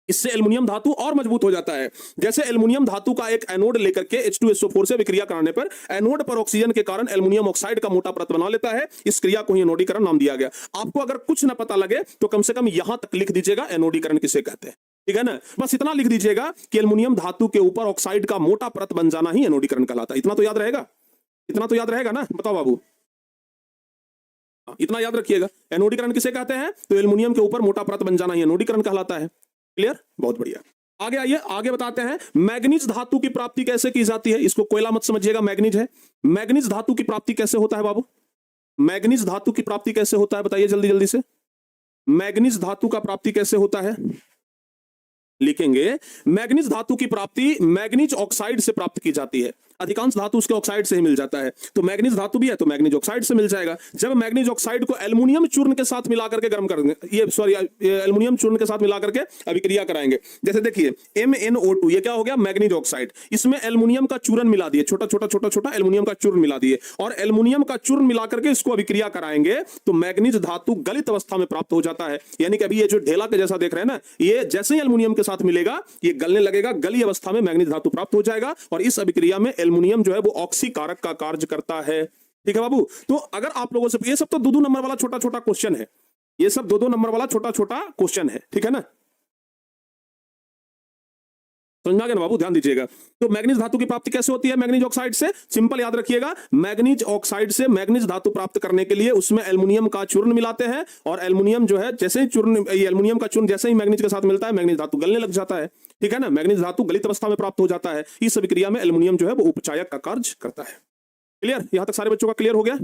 इससे एल्युमिनियम धातु और मजबूत हो जाता है। जैसे एल्युमिनियम धातु का एक एनोड लेकर के H2SO4 से विक्रिया कराने पर एनोड पर ऑक्सीजन के कारण एल्युमिनियम ऑक्साइड का मोटा परत बना लेता है। इस क्रिया को ही एनोडीकरण नाम दिया गया। आपको अगर कुछ ना पता लगे तो कम से कम यहां तक लिख दीजिएगा एनोडीकरण किसे कहते हैं। ठीक है ना, बस इतना लिख दीजिएगा कि एल्युमिनियम धातु के ऊपर ऑक्साइड का मोटा परत बन जाना ही एनोडीकरण कहलाता है। इतना तो याद रहेगा, इतना तो याद रहेगा ना, बताओ बाबू, इतना याद रखिएगा। एनोडीकरण किसे कहते हैं? तो एल्युमिनियम के ऊपर मोटा परत बन जाना ही एनोडीकरण कहलाता है। क्लियर, बहुत बढ़िया। आगे आइए, आगे बताते हैं मैग्नीज धातु की प्राप्ति कैसे की जाती है। इसको कोयला मत समझिएगा, मैग्नीज है। मैग्नीज धातु की प्राप्ति कैसे होता है बाबू? मैग्नीज धातु की प्राप्ति कैसे होता है बताइए जल्दी जल्दी से। मैग्नीज धातु का प्राप्ति कैसे होता है? लिखेंगे, मैग्नीज धातु की प्राप्ति मैग्नीज ऑक्साइड से प्राप्त की जाती है। अधिकांश धातु उसके ऑक्साइड से ही मिल जाता है, तो मैग्नीज धातु भी है तो मैग्नीज ऑक्साइड से मिल जाएगा। जब मैग्नीज ऑक्साइड को एल्युमिनियम चूर्ण के साथ मिला करके गर्म करेंगे, ये सॉरी एल्युमिनियम चूर्ण के साथ मिला करके अभिक्रिया कराएंगे। जैसे देखिए MnO2, ये क्या हो गया? Manganese oxide. इसमें एल्युमिनियम का चूर्ण मिला दिए, छोटा छोटा छोटा छोटा एल्युमिनियम का चूर्ण मिला दिए, और एल्युमिनियम का चूर्ण मिला करके इसको अभिक्रिया कराएंगे तो मैग्नीज धातु गलित अवस्था में प्राप्त हो जाता है। यानी कि अभी ये जो ढेला के जैसा देख रहे हैं ना, ये जैसे ही एल्युमिनियम के साथ मिलेगा ये गलने लगेगा, गली अवस्था में मैग्नीज धातु प्राप्त हो जाएगा, और इस अभिक्रिया में एल्युमिनियम जो है वो ऑक्सीकारक का कार्य करता है। ठीक है बाबू, तो अगर आप लोगों से, ये सब तो 2-2 नंबर वाला छोटा छोटा क्वेश्चन है, ये सब 2-2 नंबर वाला छोटा छोटा क्वेश्चन है। ठीक है ना, समझ आ गया ना बाबू, ध्यान दीजिएगा। तो मैग्नीज धातु की प्राप्ति कैसे होती है? मैग्नीज ऑक्साइड से। सिंपल याद रखिएगा, मैग्नीज ऑक्साइड से मैग्नीज धातु प्राप्त करने के लिए उसमें एल्युमिनियम का चूर्ण मिलाते हैं, और एल्युमिनियम जो है जैसे ही चूर्ण, एल्युमिनियम का चूर्ण जैसे ही मैग्नीज के साथ मिलता है मैग्नीज धातु गलने लग जाता है। ठीक है ना, मैग्नीज धातु गलित अवस्था में प्राप्त हो जाता है। इस अभिक्रिया में एल्युमिनियम जो है वो उपचायक का कार्य करता है। क्लियर, यहां तक सारे बच्चों का क्लियर हो गया?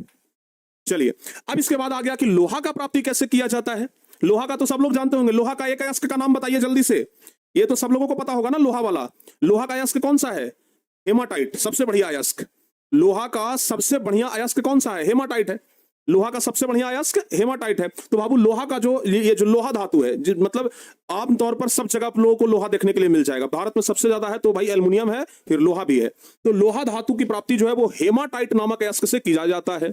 चलिए, अब इसके बाद आ गया कि लोहा का प्राप्ति कैसे किया जाता है। लोहा का तो सब लोग जानते होंगे। लोहा का एक अयस्क का नाम बताइए जल्दी से, ये तो सब लोगों को पता होगा ना। लोहा वाला, लोहा का अयस्क कौन सा है? हेमाटाइट, सबसे बढ़िया अयस्क। लोहा का सबसे बढ़िया अयस्क कौन सा है? हेमाटाइट है। लोहा का सबसे बढ़िया अयस्क हेमाटाइट है। तो बाबू लोहा का जो ये जो लोहा धातु है, मतलब आमतौर पर सब जगह लोगों को लोहा देखने के लिए मिल जाएगा। भारत में सबसे ज्यादा है तो भाई एल्युमिनियम है, फिर लोहा भी है। तो लोहा धातु की प्राप्ति जो है वो हेमाटाइट नामक अयस्क से की जाता है।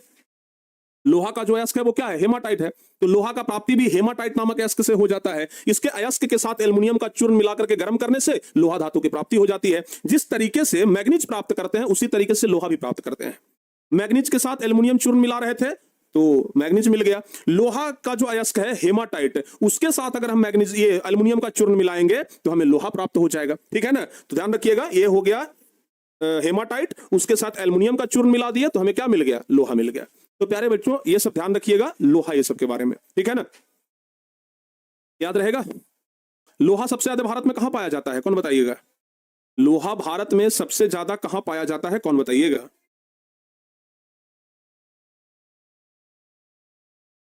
लोहा का जो अयस्क है वो क्या है? हेमाटाइट है। तो लोहा का प्राप्ति भी हेमाटाइट नामक अयस्क से हो जाता है। इसके अयस्क के साथ एल्युमिनियम का चूर्ण मिलाकर के गर्म करने से लोहा धातु की प्राप्ति हो जाती है। जिस तरीके से मैग्नीज प्राप्त करते हैं उसी तरीके से लोहा भी प्राप्त करते हैं। मैग्नीज के साथ एल्युमिनियम चूर्ण मिला रहे थे तो मैग्नीज मिल गया। लोहा का जो अयस्क है हेमाटाइट, उसके साथ अगर हम मैग्नीज ये एल्युमिनियम का चूर्ण मिलाएंगे तो हमें लोहा प्राप्त हो जाएगा। ठीक है ना, तो ध्यान रखिएगा, ये हो गया हेमाटाइट, उसके साथ एल्युमिनियम का चूर्ण मिला दिया तो हमें क्या मिल गया? लोहा मिल गया। तो प्यारे बच्चों ये सब ध्यान रखिएगा, लोहा ये सब के बारे में। ठीक है ना, याद रहेगा। लोहा सबसे ज्यादा भारत में कहां पाया जाता है? कौन बताइएगा? लोहा भारत में सबसे ज्यादा कहां पाया जाता है? कौन बताइएगा?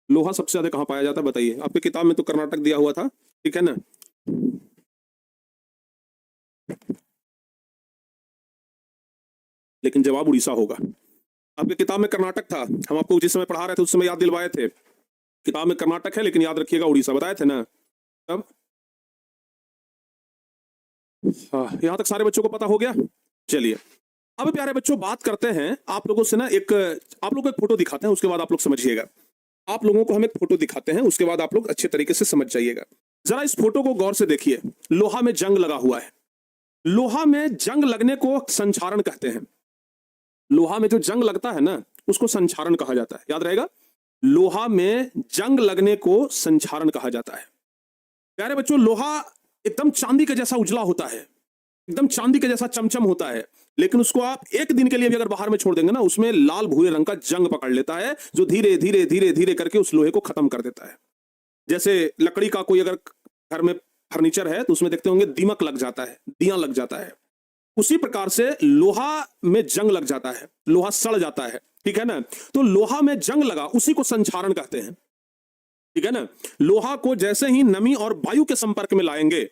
लोहा सबसे ज्यादा कहां पाया जाता है बताइए। आपकी किताब में तो कर्नाटक दिया हुआ था, ठीक है ना। लेकिन जवाब उड़ीसा होगा। आपकी किताब में कर्नाटक था, हम आपको जिस समय पढ़ा रहे थे उस समय याद दिलवाए थे। किताब में कर्नाटक है लेकिन याद रखिएगा उड़ीसा, बताए थे ना तब। हाँ, यहां तक सारे बच्चों को पता हो गया। चलिए अब प्यारे बच्चों बात करते हैं आप लोगों से ना, आप लोगों को एक फोटो दिखाते हैं, उसके बाद आप लोग समझिएगा। आप लोगों को हम एक फोटो दिखाते हैं, उसके बाद आप लोग अच्छे तरीके से समझ जाइएगा। जरा इस फोटो को गौर से देखिए। लोहा में जंग लगा हुआ है। लोहा में जंग लगने को संक्षारण कहते हैं। लोहा में जो जंग लगता है ना उसको संक्षारण कहा जाता है, याद रहेगा। लोहा में जंग लगने को संक्षारण कहा जाता है। प्यारे बच्चों लोहा एकदम चांदी के जैसा उजला होता है, एकदम चांदी के जैसा चमचम होता है, लेकिन उसको आप एक दिन के लिए भी अगर बाहर में छोड़ देंगे ना, उसमें लाल भूरे रंग का जंग पकड़ लेता है जो धीरे धीरे धीरे धीरे करके उस लोहे को खत्म कर देता है। जैसे लकड़ी का कोई अगर घर में फर्नीचर है तो उसमें देखते होंगे दीमक लग जाता है, दियां लग जाता है। उसी प्रकार से लोहा में जंग लग जाता है, लोहा सड़ जाता है। ठीक है ना, तो लोहा में जंग लगा उसी को संक्षारण कहते हैं। ठीक है ना, लोहा को जैसे ही नमी और वायु के संपर्क में लाएंगे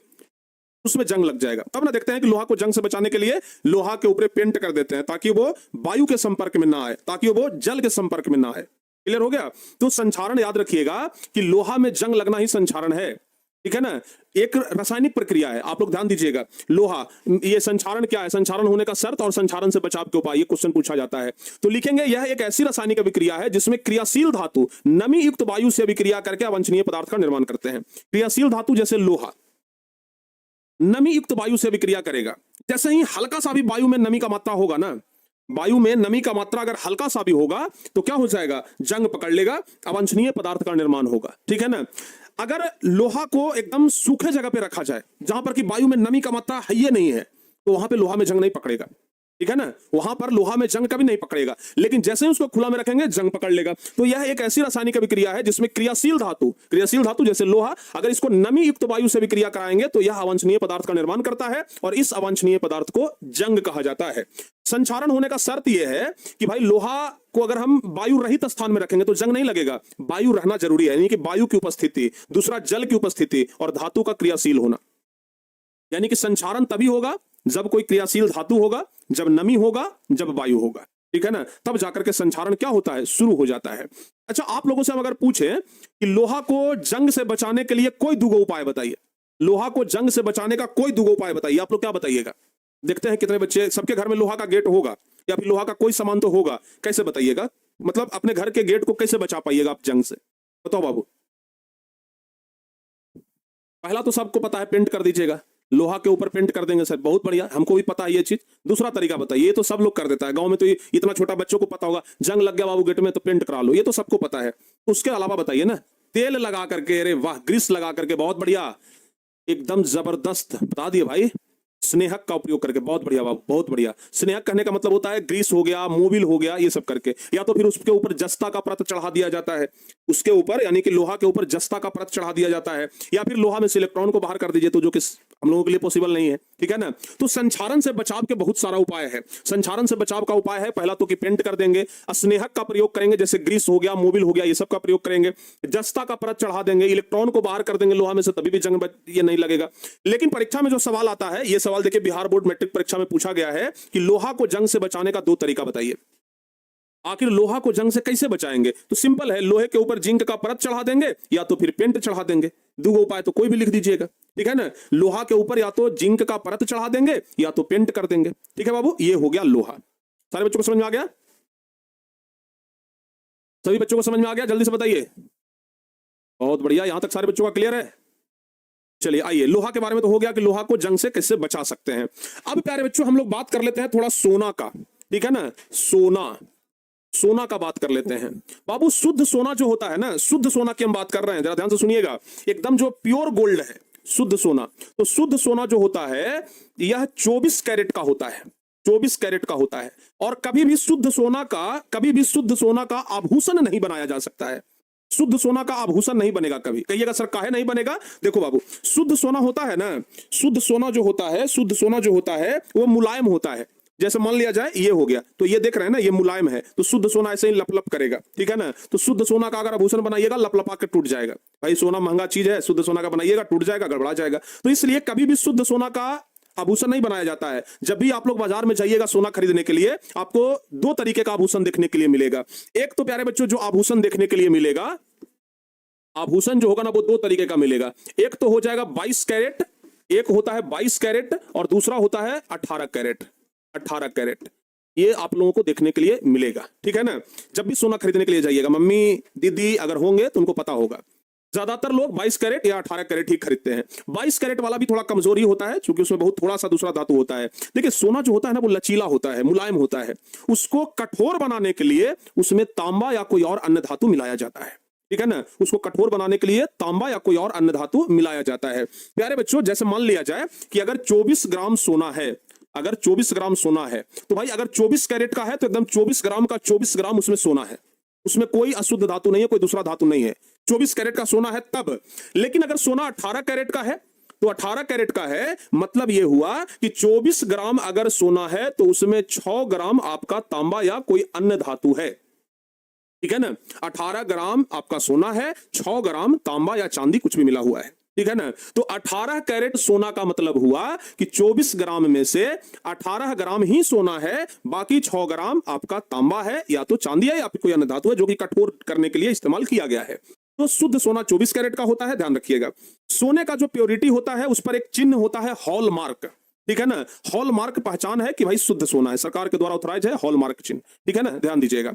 उसमें जंग लग जाएगा। तब ना देखते हैं कि लोहा को जंग से बचाने के लिए लोहा के ऊपर पेंट कर देते हैं ताकि वो वायु के संपर्क में ना आए, ताकि वो जल के संपर्क में ना आए। क्लियर हो गया। तो संक्षारण याद रखिएगा कि लोहा में जंग लगना ही संक्षारण है। ठीक है ना। एक रासायनिक प्रक्रिया है, आप लोग ध्यान दीजिएगा। लोहा, ये संक्षारण क्या है, संक्षारण होने का शर्त और संक्षारण से बचाव के उपाय, ये क्वेश्चन पूछा जाता है। तो लिखेंगे यह एक ऐसी रासायनिक अभिक्रिया है जिसमें क्रियाशील धातु नमी युक्त वायु से अभिक्रिया करके अवांछनीय पदार्थ का निर्माण करते हैं। क्रियाशील धातु जैसे लोहा नमी युक्त वायु से अभिक्रिया करेगा। जैसे ही हल्का सा भी वायु में नमी का मात्रा होगा ना, वायु में नमी का मात्रा अगर हल्का सा भी होगा तो क्या हो जाएगा, जंग पकड़ लेगा, अवांछनीय पदार्थ का निर्माण होगा। ठीक है ना। अगर लोहा को एकदम सूखे जगह पे रखा जाए जहां पर कि वायु में नमी का मात्रा है ये नहीं है, तो वहां पे लोहा में जंग नहीं पकड़ेगा। ठीक है ना, वहां पर लोहा में जंग कभी नहीं पकड़ेगा। लेकिन जैसे ही उसको खुला में रखेंगे जंग पकड़ लेगा। तो यह एक ऐसी रासायनिक अभिक्रिया है जिसमें क्रियाशील धातु जैसे लोहा, अगर इसको नमी युक्त वायु से अभिक्रिया कराएंगे तो यह अवांछनीय पदार्थ का निर्माण करता है और इस अवांछनीय पदार्थ को जंग कहा जाता है। संक्षारण होने का शर्त यह है कि भाई लोहा को अगर हम वायु रहित स्थान में रखेंगे तो जंग नहीं लगेगा, वायु रहना जरूरी है, यानी कि वायु की उपस्थिति, दूसरा जल की उपस्थिति और धातु का क्रियाशील होना। यानी कि संक्षारण तभी होगा जब कोई क्रियाशील धातु होगा, जब नमी होगा, जब वायु होगा। ठीक है ना, तब जाकर के संक्षारण क्या होता है, शुरू हो जाता है। अच्छा, आप लोगों से हम अगर पूछें कि लोहा को जंग से बचाने के लिए कोई दुगो उपाय बताइए, लोहा को जंग से बचाने का कोई दुगो उपाय बताइए, आप लोग क्या बताइएगा। देखते हैं कितने बच्चे, सबके घर में लोहा का गेट होगा या फिर लोहा का कोई सामान तो होगा, कैसे बताइएगा, मतलब अपने घर के गेट को कैसे बचा पाइएगा आप जंग से, बताओ बाबू। पहला तो सबको पता है, पेंट कर दीजिएगा, लोहा के ऊपर पेंट कर देंगे सर, बहुत बढ़िया, हमको भी पता है ये चीज। दूसरा तरीका बताइए, ये तो सब लोग कर देता है गांव में, तो ये इतना छोटा बच्चों को पता होगा, जंग लग गया बाबू गेट में तो पेंट करा लो, ये तो सबको पता है। उसके अलावा बताइए ना, तेल लगा करके, अरे वाह, ग्रीस लगा करके, बहुत बढ़िया, एकदम जबरदस्त बता दिए भाई, स्नेहक का उपयोग करके, बहुत बढ़िया बाबू, बहुत बढ़िया। स्नेहक कहने का मतलब होता है ग्रीस हो गया, मोबिल हो गया, ये सब करके, या तो फिर उसके ऊपर जस्ता का परत चढ़ा दिया जाता है, उसके ऊपर यानी कि लोहा के ऊपर जस्ता का परत चढ़ा दिया जाता है, या फिर लोहा में से इलेक्ट्रॉन को बाहर कर दीजिए, तो जो कि हम लोगों के लिए पॉसिबल नहीं है। ठीक है ना। तो संक्षारण से बचाव के बहुत सारा उपाय है। संक्षारण से बचाव का उपाय है, पहला तो कि पेंट कर देंगे, स्नेहक का प्रयोग करेंगे, जैसे ग्रीस हो गया, मोबिल हो गया, ये सब का प्रयोग करेंगे, जस्ता का परत चढ़ा देंगे, इलेक्ट्रॉन को बाहर कर देंगे लोहा में से, तभी भी जंग ये नहीं लगेगा। लेकिन परीक्षा में जो सवाल आता है, ये सवाल देखिए बिहार बोर्ड मैट्रिक परीक्षा में पूछा गया है कि लोहा को जंग से बचाने का दो तरीका बताइए। आखिर लोहा को जंग से कैसे बचाएंगे, तो सिंपल है, लोहे के ऊपर जिंक का परत चढ़ा देंगे या तो फिर पेंट चढ़ा देंगे, दो उपाय तो कोई भी लिख दीजिएगा। ठीक है ना, लोहा के ऊपर या तो जिंक का परत चढ़ा देंगे या तो पेंट कर देंगे। ठीक है बाबू, ये हो गया लोहा। सारे बच्चों को समझ में आ गया, सभी बच्चों को समझ में आ गया, जल्दी से बताइए। बहुत बढ़िया, यहां तक सारे बच्चों का क्लियर है। चलिए आइए, लोहा के बारे में तो हो गया कि लोहा को जंग से कैसे बचा सकते हैं। अब प्यारे बच्चों हम लोग बात कर लेते हैं थोड़ा सोना का। ठीक है ना, सोना का बात कर लेते हैं। बाबू शुद्ध सोना जो होता है ना, शुद्ध सोना की हम बात कर रहे हैं, जरा ध्यान से सुनिएगा, एकदम जो प्योर गोल्ड है, शुद्ध सोना। तो शुद्ध सोना जो होता है यह 24 कैरेट का होता है, 24 कैरेट का होता है। और कभी भी शुद्ध सोना का आभूषण नहीं बनाया जा सकता है, शुद्ध सोना का आभूषण नहीं बनेगा कभी। कहिएगा सर काहे नहीं बनेगा, देखो बाबू, शुद्ध सोना होता है ना, शुद्ध सोना जो होता है वो मुलायम होता है। जैसे मान लिया जाए ये हो गया, तो ये देख रहे हैं ना, ये मुलायम है, तो शुद्ध सोना ऐसे ही लपलप करेगा। ठीक है ना, तो शुद्ध सोना का अगर आभूषण बनाइएगा लपलपा के टूट जाएगा। भाई सोना महंगा चीज है, शुद्ध सोना का बनाइएगा टूट जाएगा, गड़बड़ा जाएगा। तो इसलिए कभी भी शुद्ध सोना का आभूषण नहीं बनाया जाता है। जब भी आप लोग बाजार में जाइएगा सोना खरीदने के लिए, आपको दो तरीके का आभूषण देखने के लिए मिलेगा। एक तो प्यारे बच्चों जो आभूषण देखने के लिए मिलेगा, आभूषण जो होगा ना वो दो तरीके का मिलेगा। एक तो हो जाएगा 22 कैरेट, एक होता है 22 कैरेट और दूसरा होता है 18 कैरेट। 18 कैरेट ये आप लोगों को देखने के लिए मिलेगा। ठीक है ना, जब भी सोना खरीदने के लिए जाइएगा, मम्मी दीदी अगर होंगे तो उनको पता होगा, ज्यादातर लोग 22 कैरेट या 18 कैरेट ही खरीदते हैं। 22 कैरेट वाला भी थोड़ा कमजोर ही होता है, क्योंकि उसमें बहुत थोड़ा सा दूसरा धातु होता है। देखिए सोना जो होता है ना वो लचीला होता है, मुलायम होता है, उसको कठोर बनाने के लिए उसमें तांबा या कोई और अन्य धातु मिलाया जाता है। ठीक है ना, उसको कठोर बनाने के लिए तांबा या कोई और अन्य धातु मिलाया जाता है। प्यारे बच्चों जैसे मान लिया जाए कि अगर 24 ग्राम सोना है, अगर 24 ग्राम सोना है, तो भाई अगर 24 कैरेट का है तो एकदम 24 ग्राम का 24 ग्राम उसमें सोना है, उसमें कोई अशुद्ध धातु नहीं है, कोई दूसरा धातु नहीं है, 24 कैरेट का सोना है तब। लेकिन अगर सोना 18 कैरेट का है, तो 18 कैरेट का है, मतलब यह हुआ कि 24 ग्राम अगर सोना है तो उसमें 6 ग्राम आपका तांबा या कोई अन्य धातु है। ठीक है ना, 18 ग्राम आपका सोना है, 6 ग्राम तांबा या चांदी कुछ भी मिला हुआ है। ठीक है ना, तो 18 कैरेट सोना का मतलब हुआ कि 24 ग्राम में से 18 ग्राम ही सोना है, बाकी 6 ग्राम आपका तांबा है या तो चांदी है या फिर कोई अन्य धातु है जो कि कठोर करने के लिए इस्तेमाल किया गया है। तो शुद्ध सोना 24 कैरेट का होता है, ध्यान रखिएगा। सोने का जो प्योरिटी होता है उस पर एक चिन्ह होता है, हॉलमार्क, ठीक है ना। हॉलमार्क पहचान है कि भाई शुद्ध सोना है, सरकार के द्वारा ऑथराइज है हॉलमार्क चिन्ह, ठीक है ना, ध्यान दीजिएगा।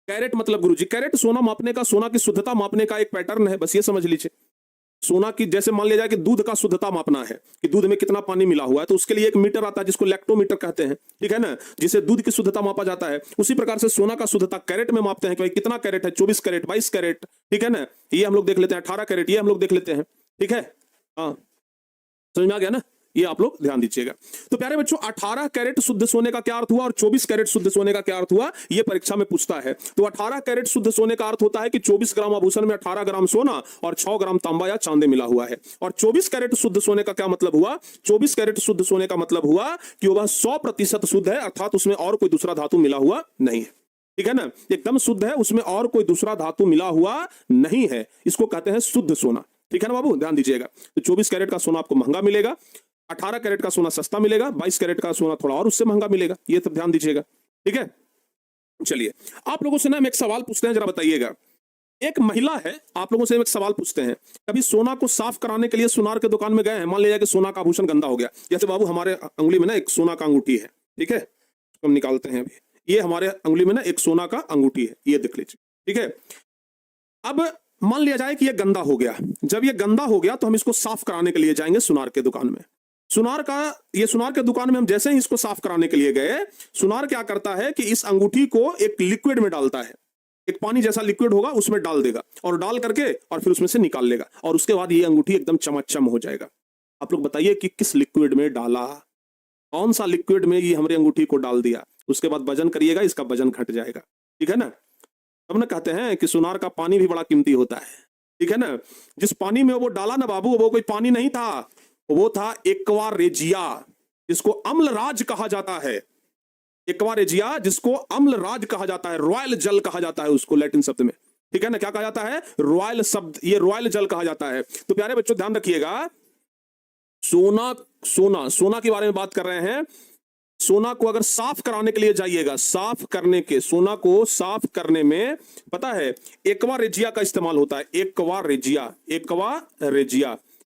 कैरेट मतलब गुरुजी, कैरेट सोना मापने का, सोना की शुद्धता मापने का एक पैटर्न है, बस ये समझ लीजिए। सोना की, जैसे मान लिया जाए कि दूध का शुद्धता मापना है कि दूध में कितना पानी मिला हुआ है, तो उसके लिए एक मीटर आता है जिसको लैक्टोमीटर कहते हैं, ठीक है ना, जिसे दूध की शुद्धता मापा जाता है। उसी प्रकार से सोना का शुद्धता कैरेट में मापते हैं कि भाई कितना कैरेट है, 24 कैरेट, 22 कैरेट, ठीक है ना, ये हम लोग देख लेते हैं, 18 कैरेट ये हम लोग देख लेते हैं, ठीक है। हाँ, समझ में आ गया ना, ये आप लोग ध्यान दीजिएगा। तो प्यारे बच्चों, 18 कैरेट शुद्ध सोने का क्या अर्थ हुआ और 24 कैरेट शुद्ध सोने का क्या अर्थ हुआ, ये परीक्षा में पूछता है। तो 18 कैरेट शुद्ध सोने का अर्थ होता है कि 24 ग्राम आभूषण में 18 ग्राम सोना और 6 ग्राम तांबा या चांदी मिला हुआ है। और 24 कैरेट शुद्ध सोने का क्या मतलब हुआ, 24 कैरेट शुद्ध सोने का मतलब हुआ कि वह 100% शुद्ध है, अर्थात उसमें और कोई दूसरा धातु मिला हुआ नहीं है, ठीक है ना, एकदम शुद्ध है, उसमें और कोई दूसरा धातु मिला हुआ नहीं है, इसको कहते हैं शुद्ध सोना, ठीक है ना बाबू, ध्यान दीजिएगा। तो 24 कैरेट का सोना आपको महंगा मिलेगा, 18 कैरेट का सोना सस्ता मिलेगा, 22 कैरेट का सोना थोड़ा और उससे महंगा मिलेगा, ये सब ध्यान दीजिएगा, ठीक है। चलिए, आप लोगों से ना हम एक सवाल पूछते हैं, जरा बताइएगा। एक महिला है, आप लोगों से एक सवाल पूछते हैं, कभी सोना को साफ कराने के लिए सुनार के दुकान में गए हैं, मान लीजिए कि सोना का आभूषण गंदा हो गया, जैसे बाबू हमारे अंगुली में ना एक सोना का अंगूठी है, ठीक है, हम निकालते हैं अभी, ये हमारे अंगुली में ना एक सोना का अंगूठी है, ये देख लीजिए, ठीक है। अब मान लिया जाए कि ये गंदा हो गया, जब ये गंदा हो गया तो हम इसको साफ कराने के लिए जाएंगे सुनार के दुकान में। सुनार के दुकान में हम जैसे ही इसको साफ कराने के लिए गए, सुनार क्या करता है कि इस अंगूठी को एक लिक्विड में डालता है, एक पानी जैसा लिक्विड होगा उसमें डाल देगा और डाल करके और फिर उसमें से निकाल लेगा और उसके बाद ये अंगूठी एकदम चमाचम हो जाएगा। आप लोग बताइए कि किस लिक्विड में डाला, कौन सा लिक्विड में ये हमारी अंगूठी को डाल दिया, उसके बाद वजन करिएगा, इसका वजन घट जाएगा, ठीक है ना। तब ना कहते हैं कि सुनार का पानी भी बड़ा कीमती होता है, ठीक है ना। जिस पानी में वो डाला ना बाबू, वो कोई पानी नहीं था, वो था एक्वा रेजिया, जिसको अम्लराज कहा जाता है। एक्वा रेजिया जिसको अम्लराज कहा जाता है, रॉयल जल कहा जाता है उसको लैटिन शब्द में, ठीक है ना, क्या कहा जाता है, रॉयल शब्द, ये रॉयल जल कहा जाता है। तो प्यारे बच्चों ध्यान रखिएगा, सोना के बारे में बात कर रहे हैं। सोना को अगर साफ कराने के लिए जाइएगा, सोना को साफ करने में पता है एक्वा रेजिया का इस्तेमाल होता है,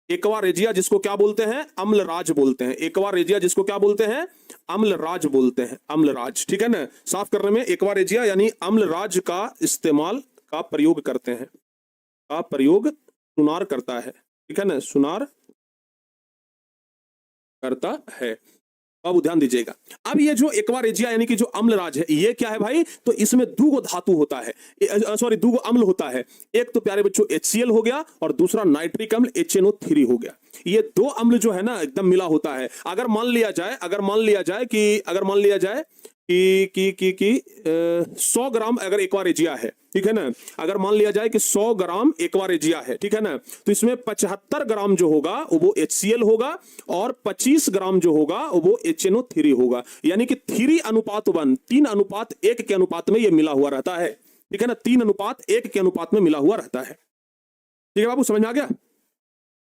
एक्वा रेजिया जिसको क्या बोलते हैं, अम्लराज बोलते हैं। एक्वा रेजिया जिसको क्या बोलते हैं, अम्लराज बोलते हैं, अम्लराज, ठीक है ना। साफ करने में एक्वा रेजिया यानी अम्लराज का इस्तेमाल का प्रयोग करते हैं, का प्रयोग सुनार करता है, ठीक है ना, सुनार करता है। अब ध्यान दीजिएगा, अब ये जो एक्वा रेजिया यानी कि जो अम्लराज है, ये क्या है भाई, तो इसमें दो धातु होता है, सॉरी दो अम्ल होता है। एक तो प्यारे बच्चों HCl हो गया और दूसरा नाइट्रिक अम्ल HNO3 हो गया। ये दो अम्ल जो है ना एकदम मिला होता है। अगर मान लिया जाए कि 100 ग्राम अगर एक्वा रेजिया है, ठीक है ना, अगर मान लिया जाए कि 100 ग्राम एक्वा रेजिया है, ठीक है ना, तो इसमें 75 ग्राम जो होगा वो HCl होगा और 25 ग्राम जो होगा वो HNO3 होगा, यानी कि 3:1, 3:1 के अनुपात में ये मिला हुआ रहता है, ठीक है ना, 3:1 के अनुपात में मिला हुआ रहता है, ठीक है बाबू, समझ में आ गया।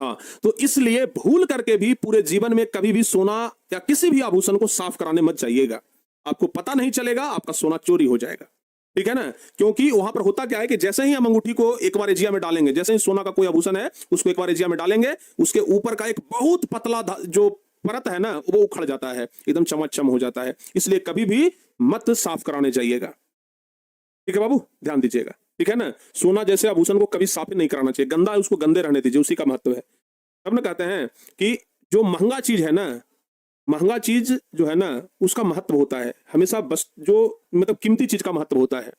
हाँ, तो इसलिए भूल करके भी पूरे जीवन में कभी भी सोना या किसी भी आभूषण को साफ कराने मत जाइएगा, आपको पता नहीं चलेगा, आपका सोना चोरी हो जाएगा, ठीक है ना। क्योंकि वहां पर होता क्या है कि जैसे ही हम अंगूठी को एक्वा रेजिया में डालेंगे, जैसे ही सोना का कोई आभूषण है उसको एक्वा रेजिया में डालेंगे, उसके ऊपर का एक बहुत पतला जो परत है ना वो उखड़ जाता है, एकदम चमाचम हो जाता है। इसलिए कभी भी मत साफ कराने जाइएगा, ठीक है बाबू, ध्यान दीजिएगा, ठीक है ना। सोना जैसे आभूषण को कभी साफ नहीं कराना चाहिए, गंदा है उसको गंदे रहने दीजिए, उसी का महत्व है। तब ना कहते हैं कि जो महंगा चीज है ना, महंगा चीज जो है ना उसका महत्व होता है हमेशा, बस जो मतलब कीमती चीज का महत्व होता है।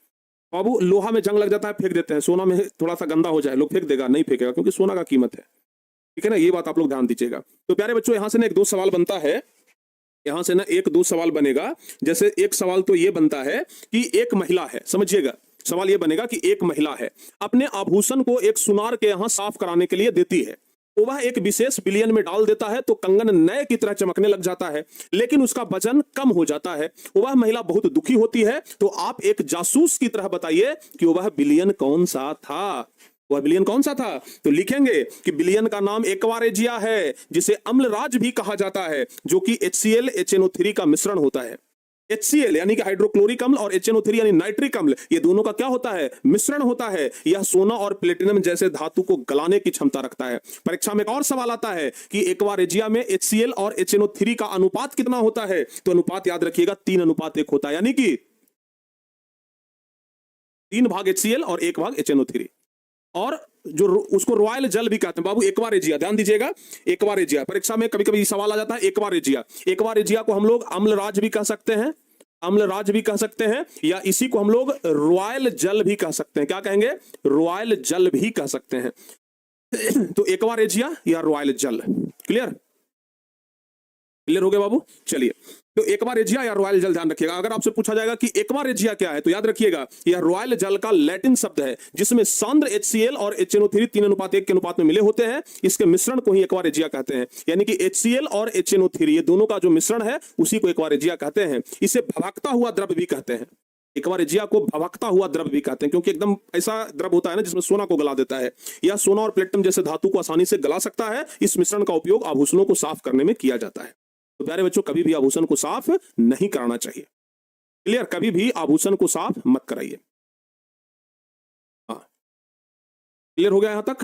बाबू लोहा में जंग लग जाता है फेंक देते हैं, सोना में थोड़ा सा गंदा हो जाए लोग फेंक देगा, नहीं फेंकेगा, क्योंकि सोना का कीमत है, ठीक है ना, ये बात आप लोग ध्यान दीजिएगा। तो प्यारे बच्चों यहाँ से ना एक दो सवाल बनता है, यहाँ से ना एक दो सवाल बनेगा। जैसे एक सवाल तो ये बनता है कि एक महिला है, समझिएगा, सवाल ये बनेगा कि एक महिला है अपने आभूषण को एक सुनार के यहाँ साफ कराने के लिए देती है, तो वह एक विशेष विलयन में डाल देता है तो कंगन नए की तरह चमकने लग जाता है, लेकिन उसका वजन कम हो जाता है। वह महिला बहुत दुखी होती है, तो आप एक जासूस की तरह बताइए कि वह विलयन कौन सा था, वह विलयन कौन सा था। तो लिखेंगे कि विलयन का नाम एक्वा रेजिया है, जिसे अम्लराज भी कहा जाता है, जो कि HCl HNO3 का मिश्रण होता है। HCl यानी कि हाइड्रोक्लोरिक अम्ल और HNO3 यानी नाइट्रिक अम्ल, ये दोनों का क्या होता है? मिश्रण होता है। यह सोना और प्लेटिनम जैसे धातु को गलाने की क्षमता रखता है। परीक्षा में एक और सवाल आता है कि एक्वा रेजिया में HCl और HNO3 का अनुपात कितना होता है? तो अनुपात याद रखिएगा 3:1 होता है, यानी कि 3 भाग HCl और 1 भाग HNO3। और जो उसको रॉयल जल भी कहते हैं बाबू, एक्वा रेजिया, ध्यान दीजिएगा। एक्वा रेजिया परीक्षा में कभी कभी सवाल आ जाता है। एक्वा रेजिया, एक्वा रेजिया को हम लोग अम्लराज भी कह सकते हैं, अम्लराज भी कह सकते हैं, या इसी को हम लोग रॉयल जल भी कह सकते हैं। क्या कहेंगे? रॉयल जल भी कह सकते हैं। तो एक्वा रेजिया या रॉयल जल, क्लियर? क्लियर हो गया बाबू? चलिए, तो एक्वा रेजिया या रॉयल जल ध्यान रखिएगा। अगर आपसे पूछा जाएगा कि एक्वा रेजिया क्या है, तो याद रखिएगा यह रॉयल जल का लैटिन शब्द है, जिसमें सांद्र HCl और HNO3 3:1 के अनुपात में मिले होते हैं। इसके मिश्रण को ही एक्वा रेजिया कहते हैं, यानी कि HCl और HNO3 ये दोनों का जो मिश्रण है उसी को एक्वा रेजिया कहते हैं। इसे भभकता हुआ द्रव्य भी कहते हैं। एक्वा रेजिया को भभकता हुआ द्रव्य भी कहते हैं, क्योंकि एकदम ऐसा द्रव्य होता है ना जिसमें सोना को गला देता है। यह सोना और प्लेटिनम जैसे धातु को आसानी से गला सकता है। इस मिश्रण का उपयोग आभूषणों को साफ करने में किया जाता है। तो प्यारे बच्चों, कभी भी आभूषण को साफ नहीं कराना चाहिए। क्लियर? कभी भी आभूषण को साफ मत कराइए। हाँ, क्लियर हो गया यहां तक?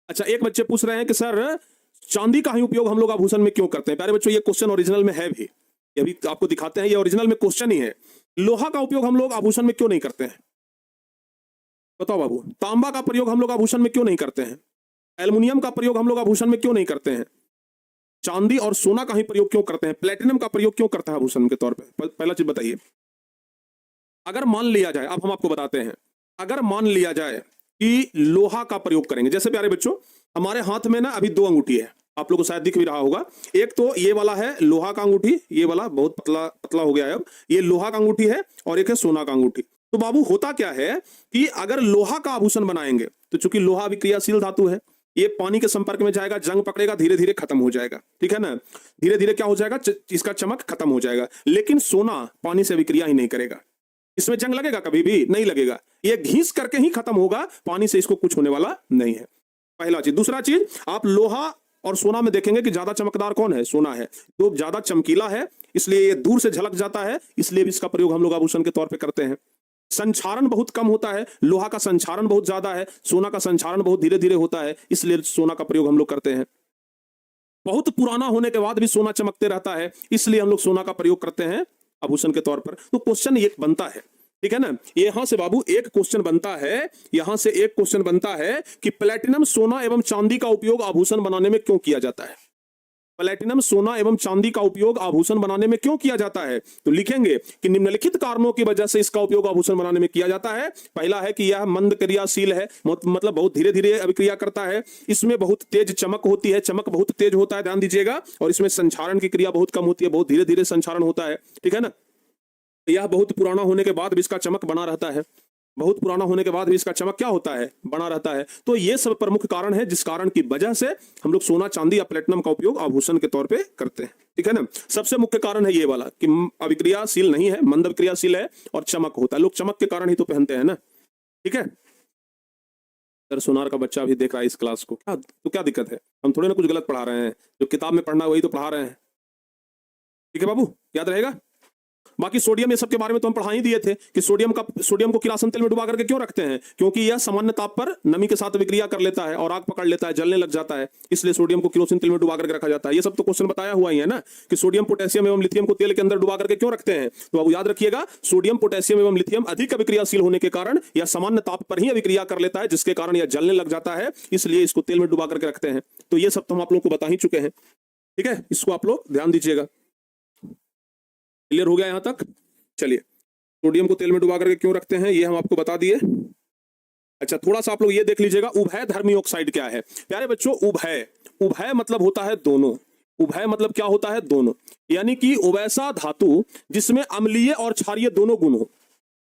अच्छा, एक बच्चे पूछ रहे हैं कि सर चांदी का ही उपयोग हम लोग आभूषण में क्यों करते हैं? प्यारे बच्चों, ये क्वेश्चन ओरिजिनल में है भी, ये भी आपको दिखाते हैं, ये ओरिजिनल में क्वेश्चन ही है। लोहा का उपयोग हम लोग आभूषण में क्यों नहीं करते हैं? बताओ बाबू। तांबा का प्रयोग हम लोग आभूषण में क्यों नहीं करते हैं? एल्युमिनियम का प्रयोग हम लोग आभूषण में क्यों नहीं करते हैं? चांदी और सोना का ही प्रयोग क्यों करते हैं? प्लेटिनम का प्रयोग क्यों करते हैं आभूषण के तौर पे? पहला चीज बताइए। अगर मान लिया जाए, अब हम आपको बताते हैं, अगर मान लिया जाए कि लोहा का प्रयोग करेंगे, जैसे प्यारे बच्चों हमारे हाथ में ना अभी 2 अंगूठी है, आप लोगों को शायद दिख भी रहा होगा। एक तो ये वाला है लोहा का अंगूठी, ये वाला बहुत पतला पतला हो गया है अब, ये लोहा का अंगूठी है, और एक है सोना का अंगूठी। तो बाबू होता क्या है कि अगर लोहा का आभूषण बनाएंगे तो चूंकि लोहा अभिक्रियाशील धातु है, ये पानी के संपर्क में जाएगा, जंग पकड़ेगा, धीरे धीरे खत्म हो जाएगा। ठीक है ना? धीरे धीरे क्या हो जाएगा? इसका चमक खत्म हो जाएगा। लेकिन सोना पानी से अभिक्रिया ही नहीं करेगा, इसमें जंग लगेगा? कभी भी नहीं लगेगा। ये घिस करके ही खत्म होगा, पानी से इसको कुछ होने वाला नहीं है। पहला चीज। दूसरा चीज, आप लोहा और सोना में देखेंगे कि ज्यादा चमकदार कौन है? सोना है। तो ज्यादा चमकीला है, इसलिए ये दूर से झलक जाता है, इसलिए भी इसका प्रयोग हम लोग आभूषण के तौर पर करते हैं। संचारण बहुत कम होता है, लोहा का संचारण बहुत ज्यादा है, सोना का संचारण बहुत धीरे धीरे होता है, इसलिए सोना का प्रयोग हम लोग करते हैं। बहुत पुराना होने के बाद भी सोना चमकते रहता है, इसलिए हम लोग सोना का प्रयोग करते हैं आभूषण के तौर पर। तो क्वेश्चन ये बनता है, ठीक है ना? यहां से बाबू एक क्वेश्चन बनता है, यहां से एक क्वेश्चन बनता है कि प्लेटिनम, सोना एवं चांदी का उपयोग आभूषण बनाने में क्यों किया जाता है? प्लेटिनम, सोना एवं चांदी का उपयोग आभूषण बनाने में क्यों किया जाता है? तो लिखेंगे कि निम्नलिखित कारणों की वजह से इसका उपयोग आभूषण बनाने में किया जाता है। पहला है कि यह मंद क्रियाशील है, मतलब बहुत धीरे धीरे अभिक्रिया करता है। इसमें बहुत तेज चमक होती है, चमक बहुत तेज होता है, ध्यान दीजिएगा। और इसमें संचारण की क्रिया बहुत कम होती है, बहुत धीरे धीरे संचारण होता है। ठीक है ना? यह बहुत पुराना होने के बाद भी इसका चमक बना रहता है, बहुत पुराना होने के बाद भी इसका चमक क्या होता है? बना रहता है। तो ये सब प्रमुख कारण है जिस कारण की वजह से हम लोग सोना, चांदी या प्लेटिनम का उपयोग आभूषण के तौर पे करते हैं। ठीक है ना? सबसे मुख्य कारण है ये वाला कि अभिक्रियाशील नहीं है, मंद अभिक्रियाशील है और चमक होता है। लोग चमक के कारण ही तो पहनते हैं ना। ठीक है? सर सोनार का बच्चा भी देख रहा है इस क्लास को, क्या दिक्कत है? हम थोड़े ना कुछ गलत पढ़ा रहे हैं, जो किताब में पढ़ना वही तो पढ़ा रहे हैं। ठीक है बाबू, याद रहेगा। बाकी सोडियम, ये सब के बारे में तो हम पढ़ा ही दिए थे कि सोडियम को किरासन तेल में डुबा करके क्यों रखते हैं? क्योंकि यह सामान्य ताप पर नमी के साथ विक्रिया कर लेता है और आग पकड़ लेता है, जलने लग जाता है, इसलिए सोडियम को किरोसिन तेल में डुबा करके रखा जाता है। ये सब तो क्वेश्चन बताया हुआ ही है ना कि सोडियम, पोटेशियम एवं लिथियम को तेल के अंदर डुबा करके क्यों रखते हैं? तो अब याद रखिएगा, सोडियम, पोटेशियम एवं लिथियम अधिक अभिक्रियाशील होने के कारण यह सामान्य ताप पर ही अभिक्रिया कर लेता है, जिसके कारण यह जलने लग जाता है, इसलिए इसको तेल में डुबा करके रखते हैं। तो ये सब तो हम आप लोग को बता ही चुके हैं। ठीक है? इसको आप लोग ध्यान दीजिएगा। क्लियर हो गया यहां तक? चलिए, सोडियम को तेल में डुबा करके क्यों रखते हैं ये हम आपको बता दिए। अच्छा, थोड़ा सा आप लोग ये देख लीजिएगा, उभय धर्मी ऑक्साइड क्या है? प्यारे बच्चों, उभय मतलब होता है दोनों। उभय मतलब क्या होता है? दोनों। यानी कि वैसा धातु जिसमें अम्लीय और क्षारीय दोनों गुण हो।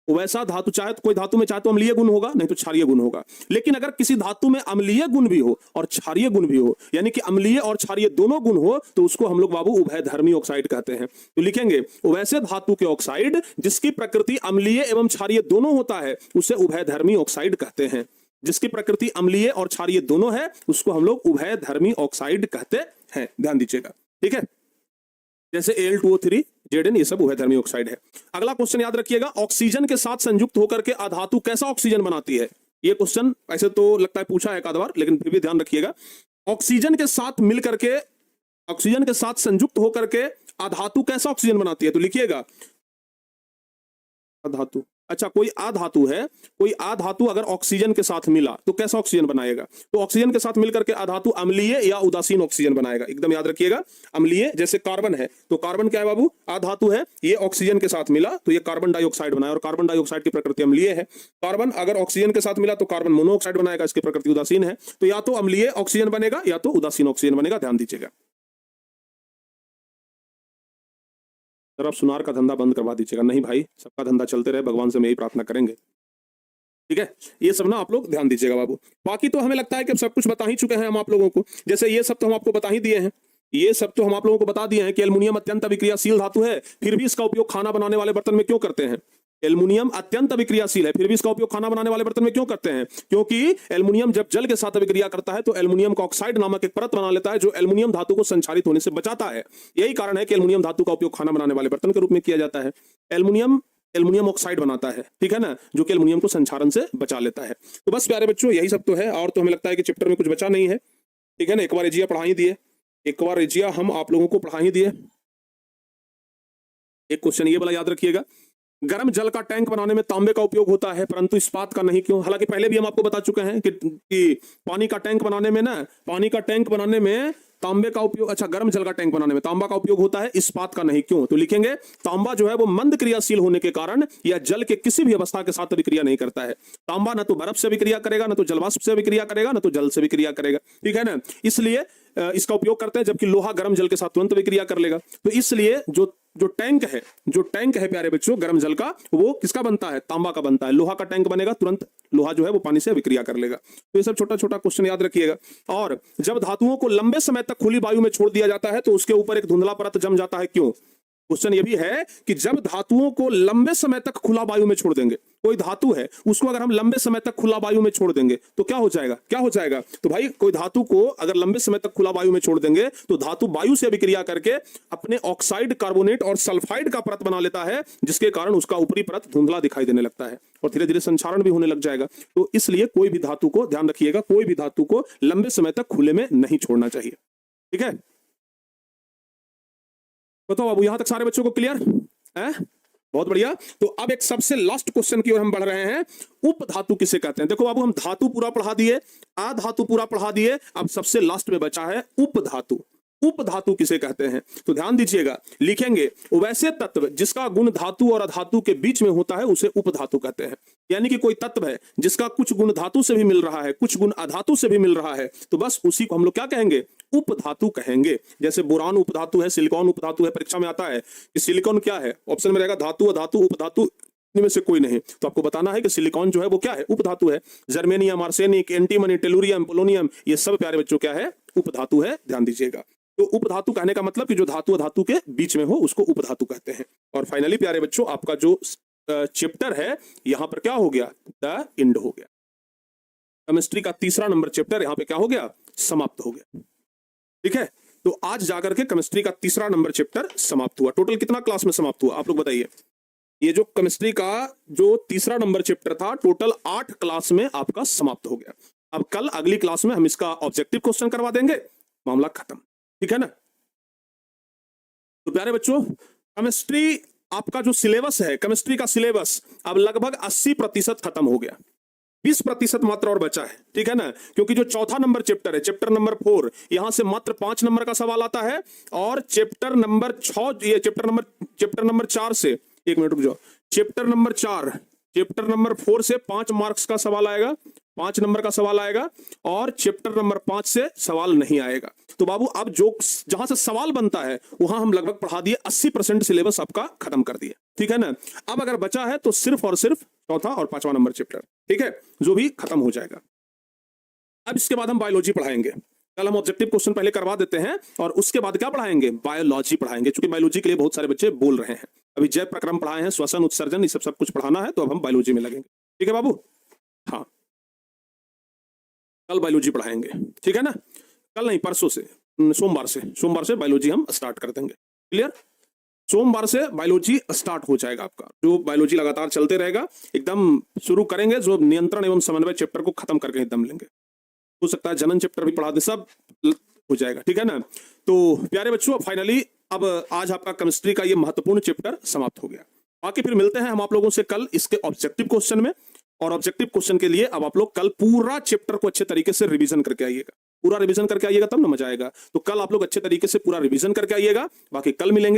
वैसा धातु, चाहे तो कोई धातु में चाहे तो अम्लीय गुण होगा, नहीं तो क्षारीय गुण होगा। लेकिन अगर किसी धातु में अम्लीय गुण भी हो और क्षारीय गुण भी हो, यानी कि अम्लीय और क्षारीय दोनों गुण हो, तो उसको हम लोग बाबू उभयधर्मी ऑक्साइड कहते हैं। तो लिखेंगे वैसे धातु के ऑक्साइड जिसकी प्रकृति अम्लीय एवं क्षारीय दोनों होता है, उसे उभयधर्मी ऑक्साइड कहते हैं। जिसकी प्रकृति अम्लीय और क्षारीय दोनों है, उसको हम लोग उभयधर्मी ऑक्साइड कहते हैं। ध्यान दीजिएगा। ठीक है? जैसे Al2O3 Zn ये सब उभयधर्मी ऑक्साइड है। अगला क्वेश्चन याद रखिएगा, ऑक्सीजन के साथ संयुक्त होकर के अधातु कैसा ऑक्सीजन बनाती है? ये क्वेश्चन ऐसे तो लगता है पूछा है एक आध बार, लेकिन फिर भी ध्यान रखिएगा। ऑक्सीजन के साथ मिलकर के, ऑक्सीजन के साथ संयुक्त होकर के अधातु कैसा ऑक्सीजन बनाती है? तो लिखिएगा अधातु। अच्छा, कोई अधातु है, कोई अधातु अगर ऑक्सीजन के साथ मिला तो कैसा ऑक्सीजन बनाएगा? तो ऑक्सीजन के साथ मिलकर के अधातु अम्लीय या उदासीन ऑक्सीजन बनाएगा। एकदम याद रखिएगा, अम्लीय जैसे कार्बन है, तो कार्बन क्या है बाबू? अधातु है, ये ऑक्सीजन के साथ मिला तो ये कार्बन डाइऑक्साइड बनाया, और कार्बन डाइऑक्साइड की प्रकृति अम्लीय है। कार्बन अगर ऑक्सीजन के साथ मिला तो कार्बन मोनोऑक्साइड बनाएगा, इसकी प्रकृति उदासीन है। तो या तो अम्लीय ऑक्सीजन बनेगा या तो उदासीन ऑक्सीजन बनेगा, ध्यान दीजिएगा। सर आप सुनार का धंधा बंद करवा दीजिएगा। नहीं भाई, सबका धंधा चलते रहे, भगवान से हम यही प्रार्थना करेंगे, ठीक है? ये सब ना आप लोग ध्यान दीजिएगा बाबू। बाकी तो हमें लगता है कि अब सब कुछ बता ही चुके हैं हम आप लोगों को। जैसे ये सब तो हम आपको बता ही दिए हैं, ये सब तो हम आप लोगों को बता दिए हैं कि एल्युमिनियम अत्यंत अभिक्रियाशील धातु है, फिर भी इसका उपयोग खाना बनाने वाले बर्तन में क्यों करते हैं? एल्युमिनियम अत्यंत अभिक्रियाशील है, फिर भी इसका उपयोग खाना बनाने वाले बर्तन में क्यों करते हैं? क्योंकि एल्युमिनियम जब जल के साथ अभिक्रिया करता है तो एल्युमिनियम का ऑक्साइड नामक एक परत बना लेता है, जो एल्युमिनियम धातु को संक्षारित होने से बचाता है। यही कारण है कि एल्युमिनियम धातु का उपयोग खाना बनाने वाले बर्तन के रूप में किया जाता है। एल्युमिनियम ऑक्साइड बनाता है, ठीक है ना, जो कि एल्युमिनियम को संक्षारण से बचा लेता है। तो बस प्यारे बच्चों, यही सब तो है, और तो हमें लगता है कि चैप्टर में कुछ बचा नहीं है, ठीक है ना। एक बार एजिया पढ़ा ही दिए, एक बार एजिया हम आप लोगों को पढ़ा ही दिए। एक क्वेश्चन ये वाला याद रखिएगा, गर्म जल का टैंक बनाने में तांबे का उपयोग होता है परंतु इस्पात का नहीं, क्यों? हालांकि पहले भी हम आपको बता चुके हैं कि पानी का टैंक बनाने में ना, पानी का टैंक बनाने में तांबे का उपयोग, अच्छा गर्म जल का टैंक बनाने में तांबा का उपयोग होता है, इस्पात का नहीं, क्यों? तो लिखेंगे तांबा जो है वो मंद क्रियाशील होने के कारण या जल के किसी भी अवस्था के साथ अभिक्रिया नहीं करता है। तांबा ना तो बर्फ से अभिक्रिया करेगा, ना तो जलवाष्प से अभिक्रिया करेगा, ना तो जल से अभिक्रिया करेगा, ठीक है ना। इसलिए इसका उपयोग करते हैं, जबकि लोहा गर्म जल के साथ तुरंत अभिक्रिया कर लेगा। तो इसलिए जो टैंक है प्यारे बच्चों गर्म जल का, वो किसका बनता है? तांबा का बनता है। लोहा का टैंक बनेगा, तुरंत लोहा जो है वो पानी से अभिक्रिया कर लेगा। तो ये सब छोटा छोटा क्वेश्चन याद रखिएगा। और जब धातुओं को लंबे समय तक खुली वायु में छोड़ दिया जाता है तो उसके ऊपर एक धुंधला परत जम जाता है, क्यों? क्वेश्चन ये भी है कि जब धातुओं को लंबे समय तक खुला वायु में छोड़ देंगे, कोई धातु है उसको अगर हम लंबे समय तक खुला वायु में छोड़ देंगे तो क्या हो जाएगा? क्या हो जाएगा? तो भाई कोई धातु को अगर लंबे समय तक खुला वायु में छोड़ देंगे तो धातु वायु से अभिक्रिया करके अपने ऑक्साइड, कार्बोनेट और सल्फाइड का परत बना लेता है, जिसके कारण उसका ऊपरी परत धुंधला दिखाई देने लगता है और धीरे धीरे संक्षारण भी होने लग जाएगा। तो इसलिए कोई भी धातु को, ध्यान रखिएगा, कोई भी धातु को लंबे समय तक खुले में नहीं छोड़ना चाहिए, ठीक है? बताओ बाबू, यहां तक सारे बच्चों को क्लियर है? बहुत बढ़िया। तो अब एक सबसे लास्ट क्वेश्चन की ओर हम बढ़ रहे हैं, उपधातु किसे कहते हैं? देखो बाबू, हम धातु पूरा पढ़ा दिए, अधातु पूरा पढ़ा दिए, अब सबसे लास्ट में बचा है उपधातु। उपधातु किसे कहते हैं? तो ध्यान दीजिएगा, लिखेंगे वैसे तत्व जिसका गुण धातु और अधातु के बीच में होता है उसे उपधातु कहते हैं। यानी कि कोई तत्व है जिसका कुछ गुण धातु से भी मिल रहा है, कुछ गुण अधातु से भी मिल रहा है, तो बस उसी को हम लोग क्या कहेंगे? उपधातु कहेंगे। जैसे बोरान उपधातु है, सिलिकॉन उपधातु है। परीक्षा में आता है कि सिलिकॉन क्या है, ऑप्शन में रहेगा धातु, अधातु, उपधातु, इनमें से कोई नहीं, तो आपको बताना है कि सिलिकॉन जो है वो क्या है? उपधातु है। Germanium, arsenic, antimony, tellurium, polonium, ये सब प्यारे बच्चों क्या है? उपधातु है, ध्यान दीजिएगा। तो उपधातु कहने का मतलब कि जो धातु अधातु के बीच में हो उसको उपधातु कहते हैं। और फाइनली प्यारे बच्चों, आपका जो चैप्टर है यहां पर क्या हो गया? द एंड हो गया। केमिस्ट्री का तीसरा नंबर चैप्टर यहां पे क्या हो गया? समाप्त हो गया, ठीक है। तो आज जाकर के केमिस्ट्री का तीसरा नंबर चैप्टर समाप्त हुआ। टोटल कितना क्लास में समाप्त हुआ आप लोग बताइए? ये जो केमिस्ट्री का जो तीसरा नंबर चैप्टर था, टोटल 8 क्लास में आपका समाप्त हो गया। अब कल अगली क्लास में हम इसका ऑब्जेक्टिव क्वेश्चन करवा देंगे, मामला खत्म, ठीक है ना। तो प्यारे बच्चों, केमिस्ट्री आपका जो सिलेबस है, केमिस्ट्री का सिलेबस अब लगभग 80% खत्म हो गया, 20% मात्र और बचा है, ठीक है ना। क्योंकि जो चौथा नंबर चैप्टर है, चैप्टर नंबर 4, यहां से मात्र 5 नंबर का सवाल आता है, और चैप्टर नंबर 6, ये चैप्टर नंबर 4 से, एक मिनट रुक जाओ, चैप्टर नंबर 4, चैप्टर नंबर 4 से 5 मार्क्स का सवाल आएगा, 5 नंबर का सवाल आएगा, और चैप्टर नंबर 5 से सवाल नहीं आएगा। तो बाबू अब जो जहां से सवाल बनता है वहां हम लगभग पढ़ा दिए, 80% सिलेबस आपका खत्म कर दिए, ठीक है ना। अब अगर बचा है तो सिर्फ और सिर्फ चौथा और 5वां नंबर चैप्टर, ठीक है, जो भी खत्म हो जाएगा। अब इसके बाद हम बायोलॉजी पढ़ाएंगे। कल हम ऑब्जेक्टिव क्वेश्चन पहले करवा देते हैं और उसके बाद क्या पढ़ाएंगे? बायोलॉजी पढ़ाएंगे, क्योंकि बायोलॉजी के लिए बहुत सारे बच्चे बोल रहे हैं। अभी जैव प्रक्रम पढ़ाए हैं, श्वसन, उत्सर्जन, ये सब कुछ पढ़ाना है, तो अब हम बायोलॉजी में लगेंगे, ठीक है बाबू। हाँ, कल बायोलॉजी पढ़ाएंगे, ठीक है ना। कल नहीं, परसों से, सोमवार से बायोलॉजी हम स्टार्ट कर देंगे, क्लियर। सोमवार से बायोलॉजी स्टार्ट हो जाएगा आपका, जो बायोलॉजी लगातार चलते रहेगा। एकदम शुरू करेंगे, जो नियंत्रण एवं समन्वय चैप्टर को खत्म करके एकदम लेंगे। हो सकता है जनन चैप्टर भी पढ़ा दे, सब हो जाएगा, ठीक है ना। तो प्यारे बच्चों, फाइनली अब आज आपका केमिस्ट्री का ये महत्वपूर्ण चैप्टर समाप्त हो गया। बाकी फिर मिलते हैं हम आप लोगों से कल इसके ऑब्जेक्टिव क्वेश्चन में। और ऑब्जेक्टिव क्वेश्चन के लिए अब आप लोग कल पूरा चैप्टर को अच्छे तरीके से रिवीजन करके आइएगा। पूरा रिवीजन करके आइएगा, तब ना मजा आएगा। तो कल आप लोग अच्छे तरीके से पूरा रिवीजन करके आइएगा। बाकी कल मिलेंगे।